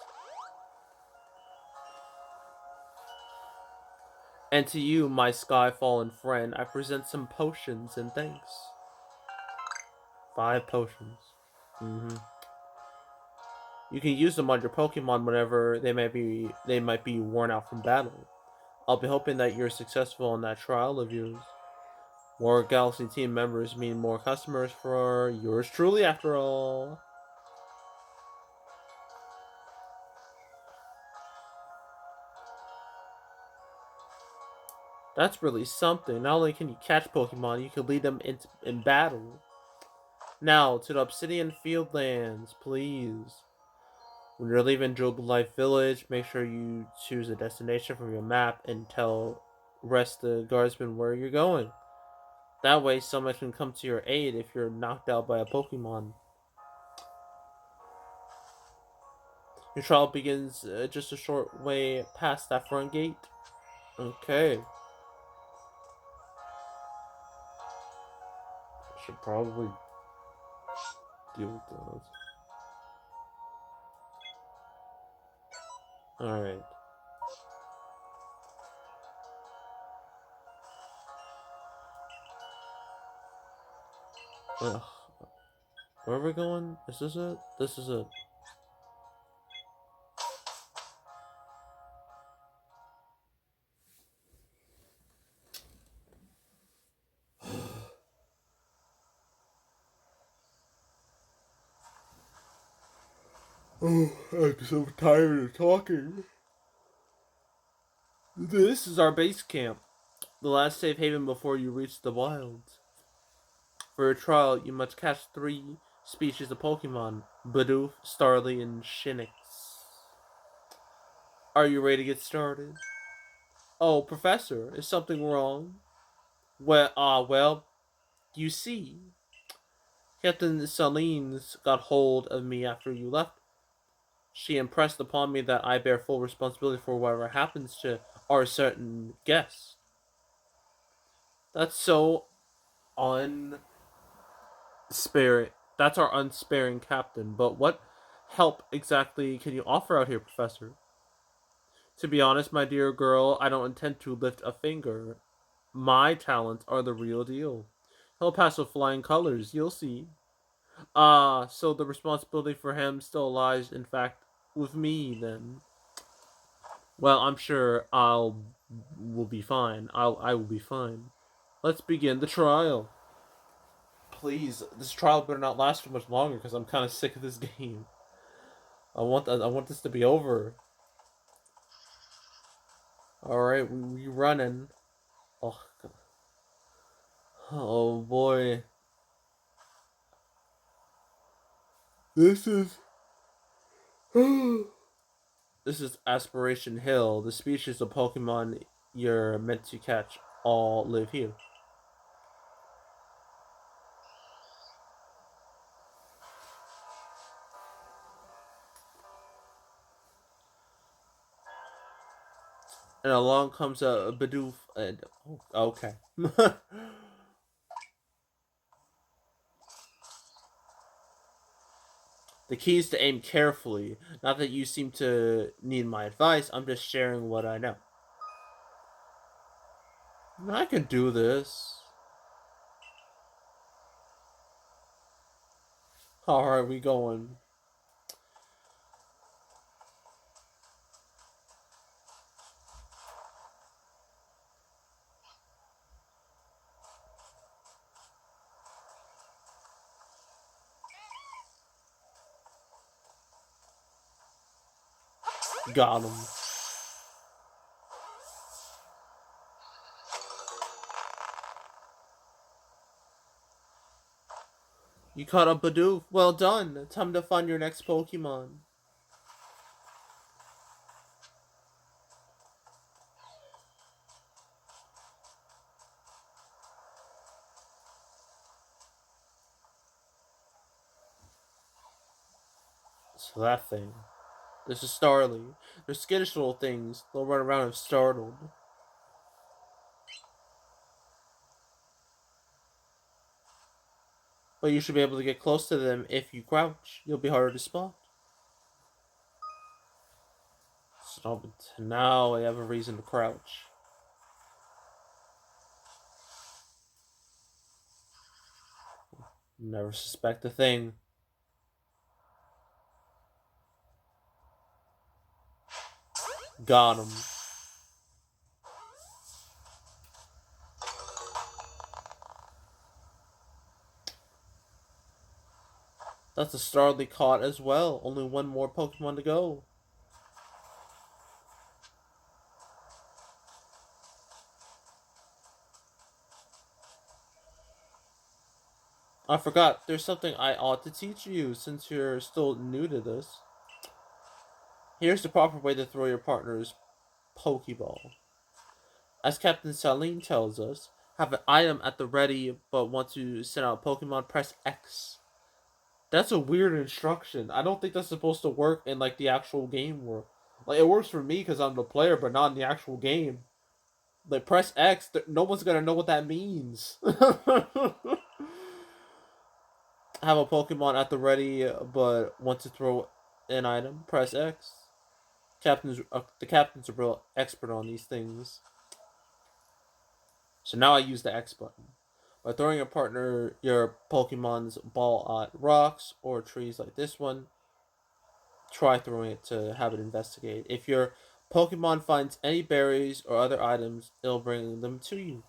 And to you, my sky fallen friend, I present some potions and thanks. 5 potions. You can use them on your Pokemon whenever they might be worn out from battle. I'll be hoping that you're successful in that trial of yours. More Galaxy team members mean more customers for yours truly, after all. That's really something. Not only can you catch Pokemon, you can lead them in battle. Now, to the Obsidian Fieldlands, please. When you're leaving Life Village, make sure you choose a destination from your map and tell rest the guardsmen where you're going. That way, someone can come to your aid if you're knocked out by a Pokemon. Your trial begins just a short way past that front gate. Okay. Should probably deal with those. Alright. Ugh. Where are we going? Is this it? This is it. Oh, I'm so tired of talking. This is our base camp. The last safe haven before you reach the wilds. For your trial, you must catch 3 species of Pokemon: Bidoof, Starly, and Shinx. Are you ready to get started? Oh, Professor, is something wrong? Well, you see, Captain Saline's got hold of me after you left. She impressed upon me that I bear full responsibility for whatever happens to our certain guest. That's so unsparing. That's our unsparing captain. But what help exactly can you offer out here, Professor? To be honest, my dear girl, I don't intend to lift a finger. My talents are the real deal. He'll pass with flying colors, you'll see. Ah, so the responsibility for him still lies, in fact, with me, then. Well, I'm sure will be fine. I will be fine. Let's begin the trial. Please, this trial better not last for much longer because I'm kind of sick of this game. I want this to be over. All right, we running. Oh, oh boy. This is this is Aspiration Hill. The species of Pokemon you're meant to catch all live here. And along comes a Bidoof and oh, okay. The key is to aim carefully. Not that you seem to need my advice. I'm just sharing what I know. I can do this. How are we going? Got him. You caught a Bidoof. Well done. Time to find your next Pokemon. So that thing. This is Starly. They're skittish little things. They'll run around if startled. But you should be able to get close to them if you crouch. You'll be harder to spot. Stop it. Now I have a reason to crouch. Never suspect a thing. Got him. That's a Starly caught as well. Only one more Pokemon to go. I forgot, there's something I ought to teach you since you're still new to this. Here's the proper way to throw your partner's Pokeball. As Captain Saline tells us, have an item at the ready but want to send out Pokemon, press X. That's a weird instruction. I don't think that's supposed to work in like the actual game world. Like it works for me because I'm the player, but not in the actual game. Like press X, no one's gonna know what that means. Have a Pokemon at the ready, but want to throw an item, press X. The captain's a real expert on these things. So now I use the X button. By throwing your Pokemon's ball at rocks or trees like this one, try throwing it to have it investigate. If your Pokemon finds any berries or other items, it'll bring them to you.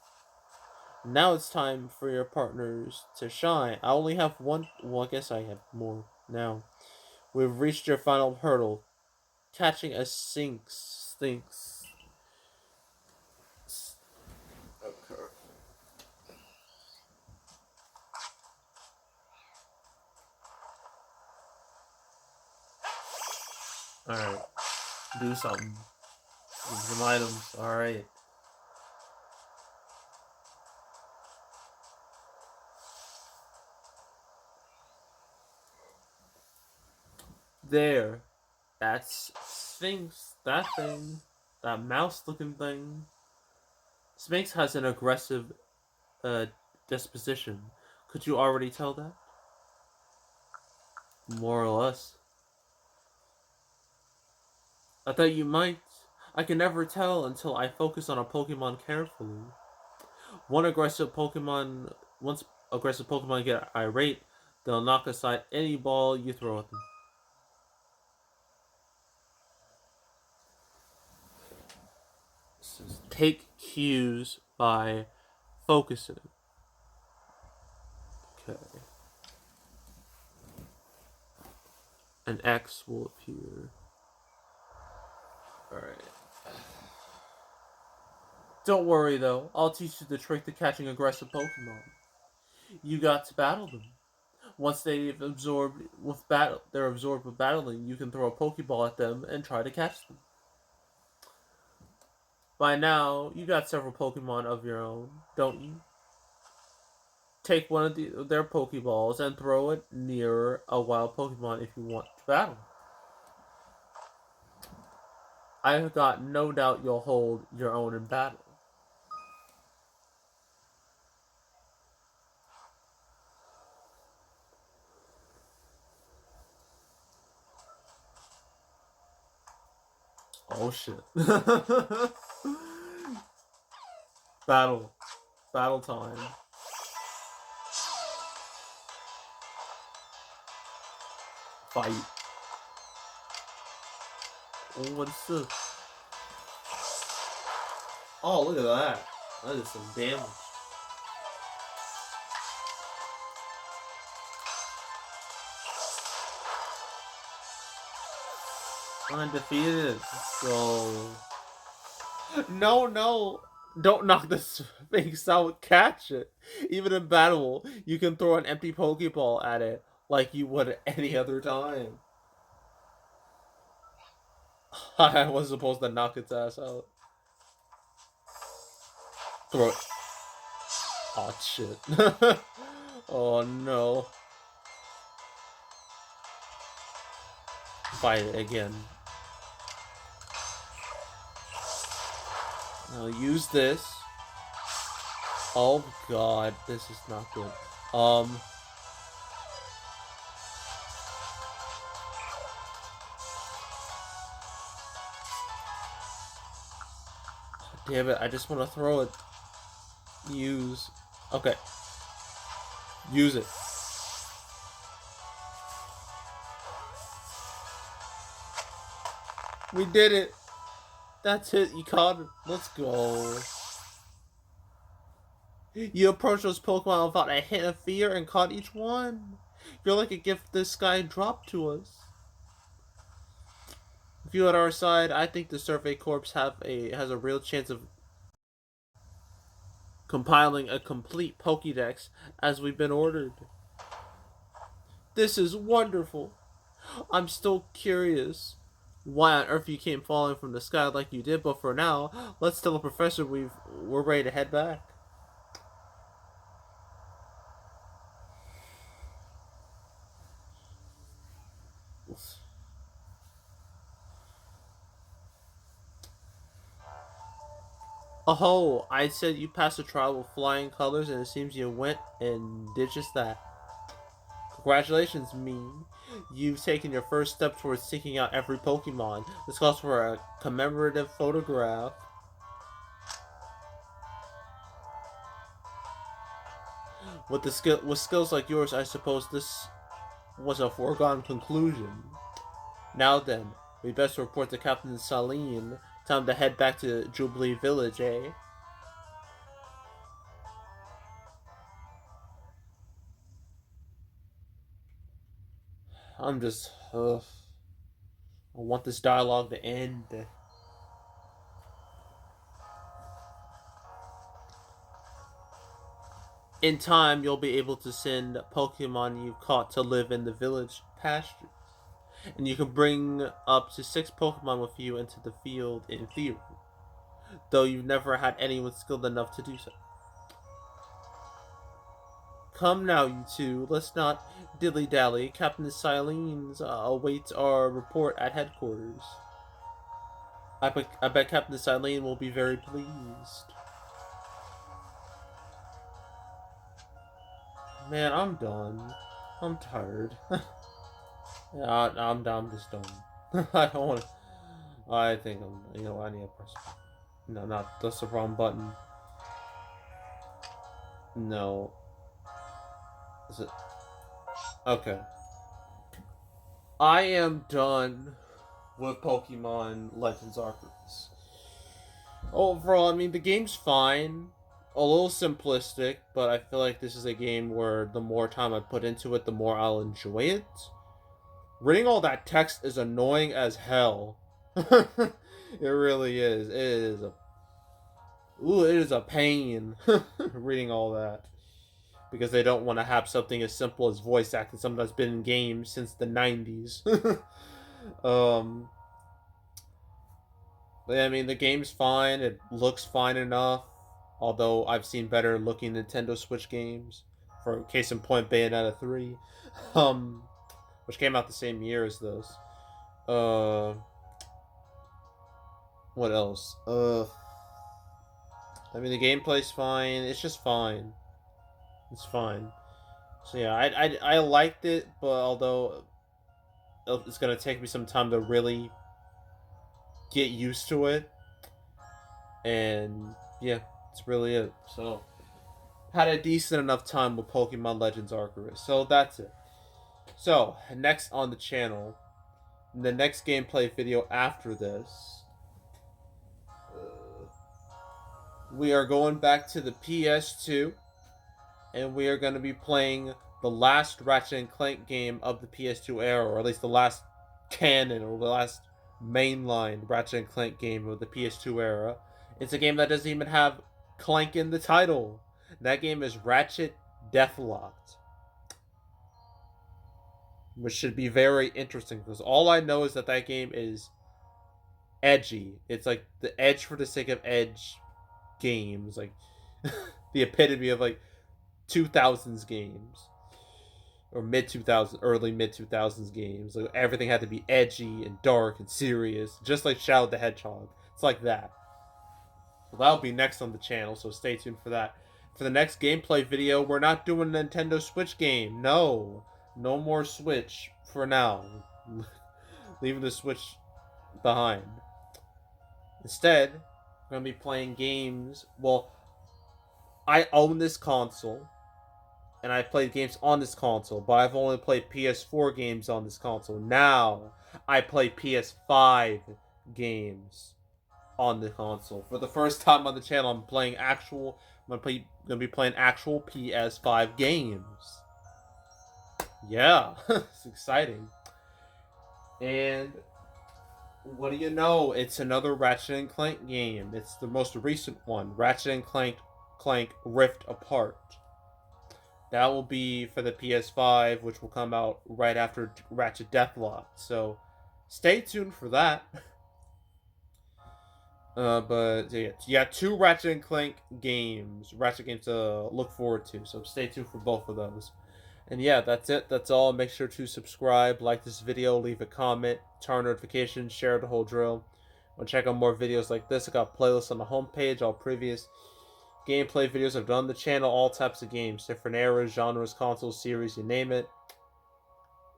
Now it's time for your partners to shine. I only have one. Well, I guess I have more now. We've reached your final hurdle. Catching a stinks. Okay. Alright. Do something. Give some items. Alright. There. That's Sphinx. That thing. That mouse-looking thing. Sphinx has an aggressive uh, disposition. Could you already tell that? More or less. I thought you might. I can never tell until I focus on a Pokemon carefully. One aggressive Pokemon, once aggressive Pokemon get irate, they'll knock aside any ball you throw at them. So take cues by focusing. Okay. An X will appear. Alright. Don't worry though, I'll teach you the trick to catching aggressive Pokemon. You got to battle them. Once they're absorbed with battling, you can throw a Pokeball at them and try to catch them. By now, you got several Pokemon of your own, don't you? Take one of their Pokeballs and throw it near a wild Pokemon if you want to battle. I've got no doubt you'll hold your own in battle. Oh shit. Battle. Battle time. Fight. Oh, what's this? Oh, look at that. That is some damage. Undefeated. So. No, no. Don't knock the Sphinx out. Catch it. Even in battle, you can throw an empty Pokeball at it like you would any other time. I was supposed to knock its ass out. Throw it. Oh, shit. Oh, no. Fight it again. Now use this. Oh, God. This is not good. Damn it. I just want to throw it. Use. Okay. Use it. We did it. That's it. You caught it. Let's go. You approached those Pokemon without a hint of fear and caught each one. You're like a gift this sky dropped to us. If you at our side, I think the Survey Corps has a real chance of compiling a complete Pokédex as we've been ordered. This is wonderful. I'm still curious why on earth you came falling from the sky like you did, but for now, let's tell the professor we're ready to head back. Oh, I said you passed the trial with flying colors, and it seems you went and did just that. Congratulations, Mean. You've taken your first step towards seeking out every Pokemon. This calls for a commemorative photograph. With skills like yours, I suppose this was a foregone conclusion. Now then, we best report to Captain Saline. Time to head back to Jubilee Village, eh? I'm just. I want this dialogue to end. In time, you'll be able to send Pokemon you caught to live in the village pastures. And you can bring up to 6 Pokemon with you into the field in theory. Though you've never had anyone skilled enough to do so. Come now, you two. Let's not dilly-dally. Captain Silene's awaits our report at headquarters. I bet Captain Silene will be very pleased. Man, I'm done. I'm tired. Yeah, I'm just done. I don't want to. I think I'm. You know, I need a press. No, not that's the wrong button. No. Is it? Okay. I am done with Pokemon Legends Arceus. Overall, I mean, the game's fine. A little simplistic, but I feel like this is a game where the more time I put into it, the more I'll enjoy it. Reading all that text is annoying as hell. It really is. It is a pain reading all that because they don't want to have something as simple as voice acting, something that's been in games since the 90s. um, but I mean, the game's fine. It looks fine enough. Although I've seen better looking Nintendo Switch games. For case in point, Bayonetta 3, um, which came out the same year as this. Uh, what else? I mean, the gameplay's fine. It's just fine. It's fine. So yeah, I liked it, but although it's gonna take me some time to really get used to it, and yeah, that's really it. So had a decent enough time with Pokemon Legends Arceus. So that's it. So next on the channel, the next gameplay video after this, we are going back to the PS2, and we are going to be playing the last Ratchet and Clank game of the PS2 era, or at least the last canon or the last mainline Ratchet and Clank game of the PS2 era. It's a game that doesn't even have Clank in the title. That game is Ratchet Deathlocked, which should be very interesting because all I know is that that game is edgy. It's like the edge for the sake of edge games, like the epitome of like 2000s games or mid 2000s, early mid 2000s games. Like everything had to be edgy and dark and serious, just like Shadow the Hedgehog. It's like that. Well, that'll be next on the channel, so stay tuned for that. For the next gameplay video, we're not doing a Nintendo Switch game. No, no more Switch for now. Leaving the Switch behind. Instead, we're gonna be playing games. Well, I own this console, and I played games on this console, but I've only played PS4 games on this console. Now, I play PS5 games on the console. For the first time on the channel, I'm gonna be playing actual PS5 games. Yeah, it's exciting. And what do you know? It's another Ratchet and Clank game. It's the most recent one, Ratchet and Clank Rift Apart. That will be for the PS5, which will come out right after Ratchet Deathlocked. So stay tuned for that. But yeah, two Ratchet and Clank Ratchet games to look forward to. So stay tuned for both of those. And yeah, that's it. That's all. Make sure to subscribe, like this video, leave a comment, turn on notifications, share the whole drill. Want to check out more videos like this? I got playlists on the homepage, all previous gameplay videos I've done on the channel, all types of games, different eras, genres, consoles, series, you name it.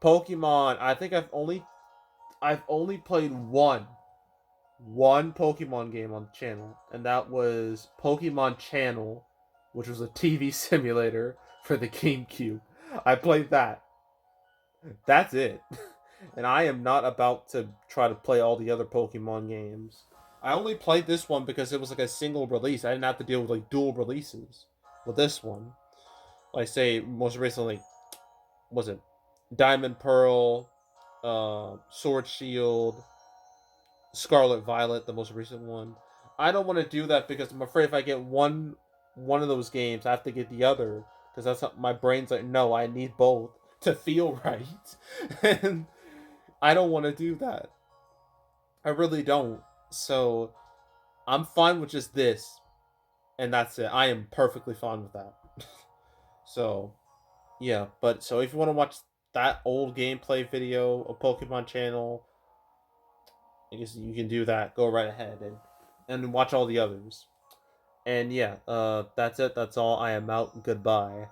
Pokemon, I think I've only played one Pokemon game on the channel, and that was Pokemon Channel, which was a TV simulator for the GameCube. I played that. That's it. And I am not about to try to play all the other Pokemon games. I only played this one because it was like a single release. I didn't have to deal with like dual releases with this one. Like say most recently, was it Diamond Pearl, Sword Shield, Scarlet Violet, the most recent one. I don't want to do that because I'm afraid if I get one of those games, I have to get the other because that's not, my brain's like, no, I need both to feel right, and I don't want to do that. I really don't. So I'm fine with just this, and that's it. I am perfectly fine with that. So Yeah, but so if you want to watch that old gameplay video of Pokemon Channel, I guess you can do that. Go right ahead and watch all the others. And yeah, that's it. That's all. I am out. Goodbye.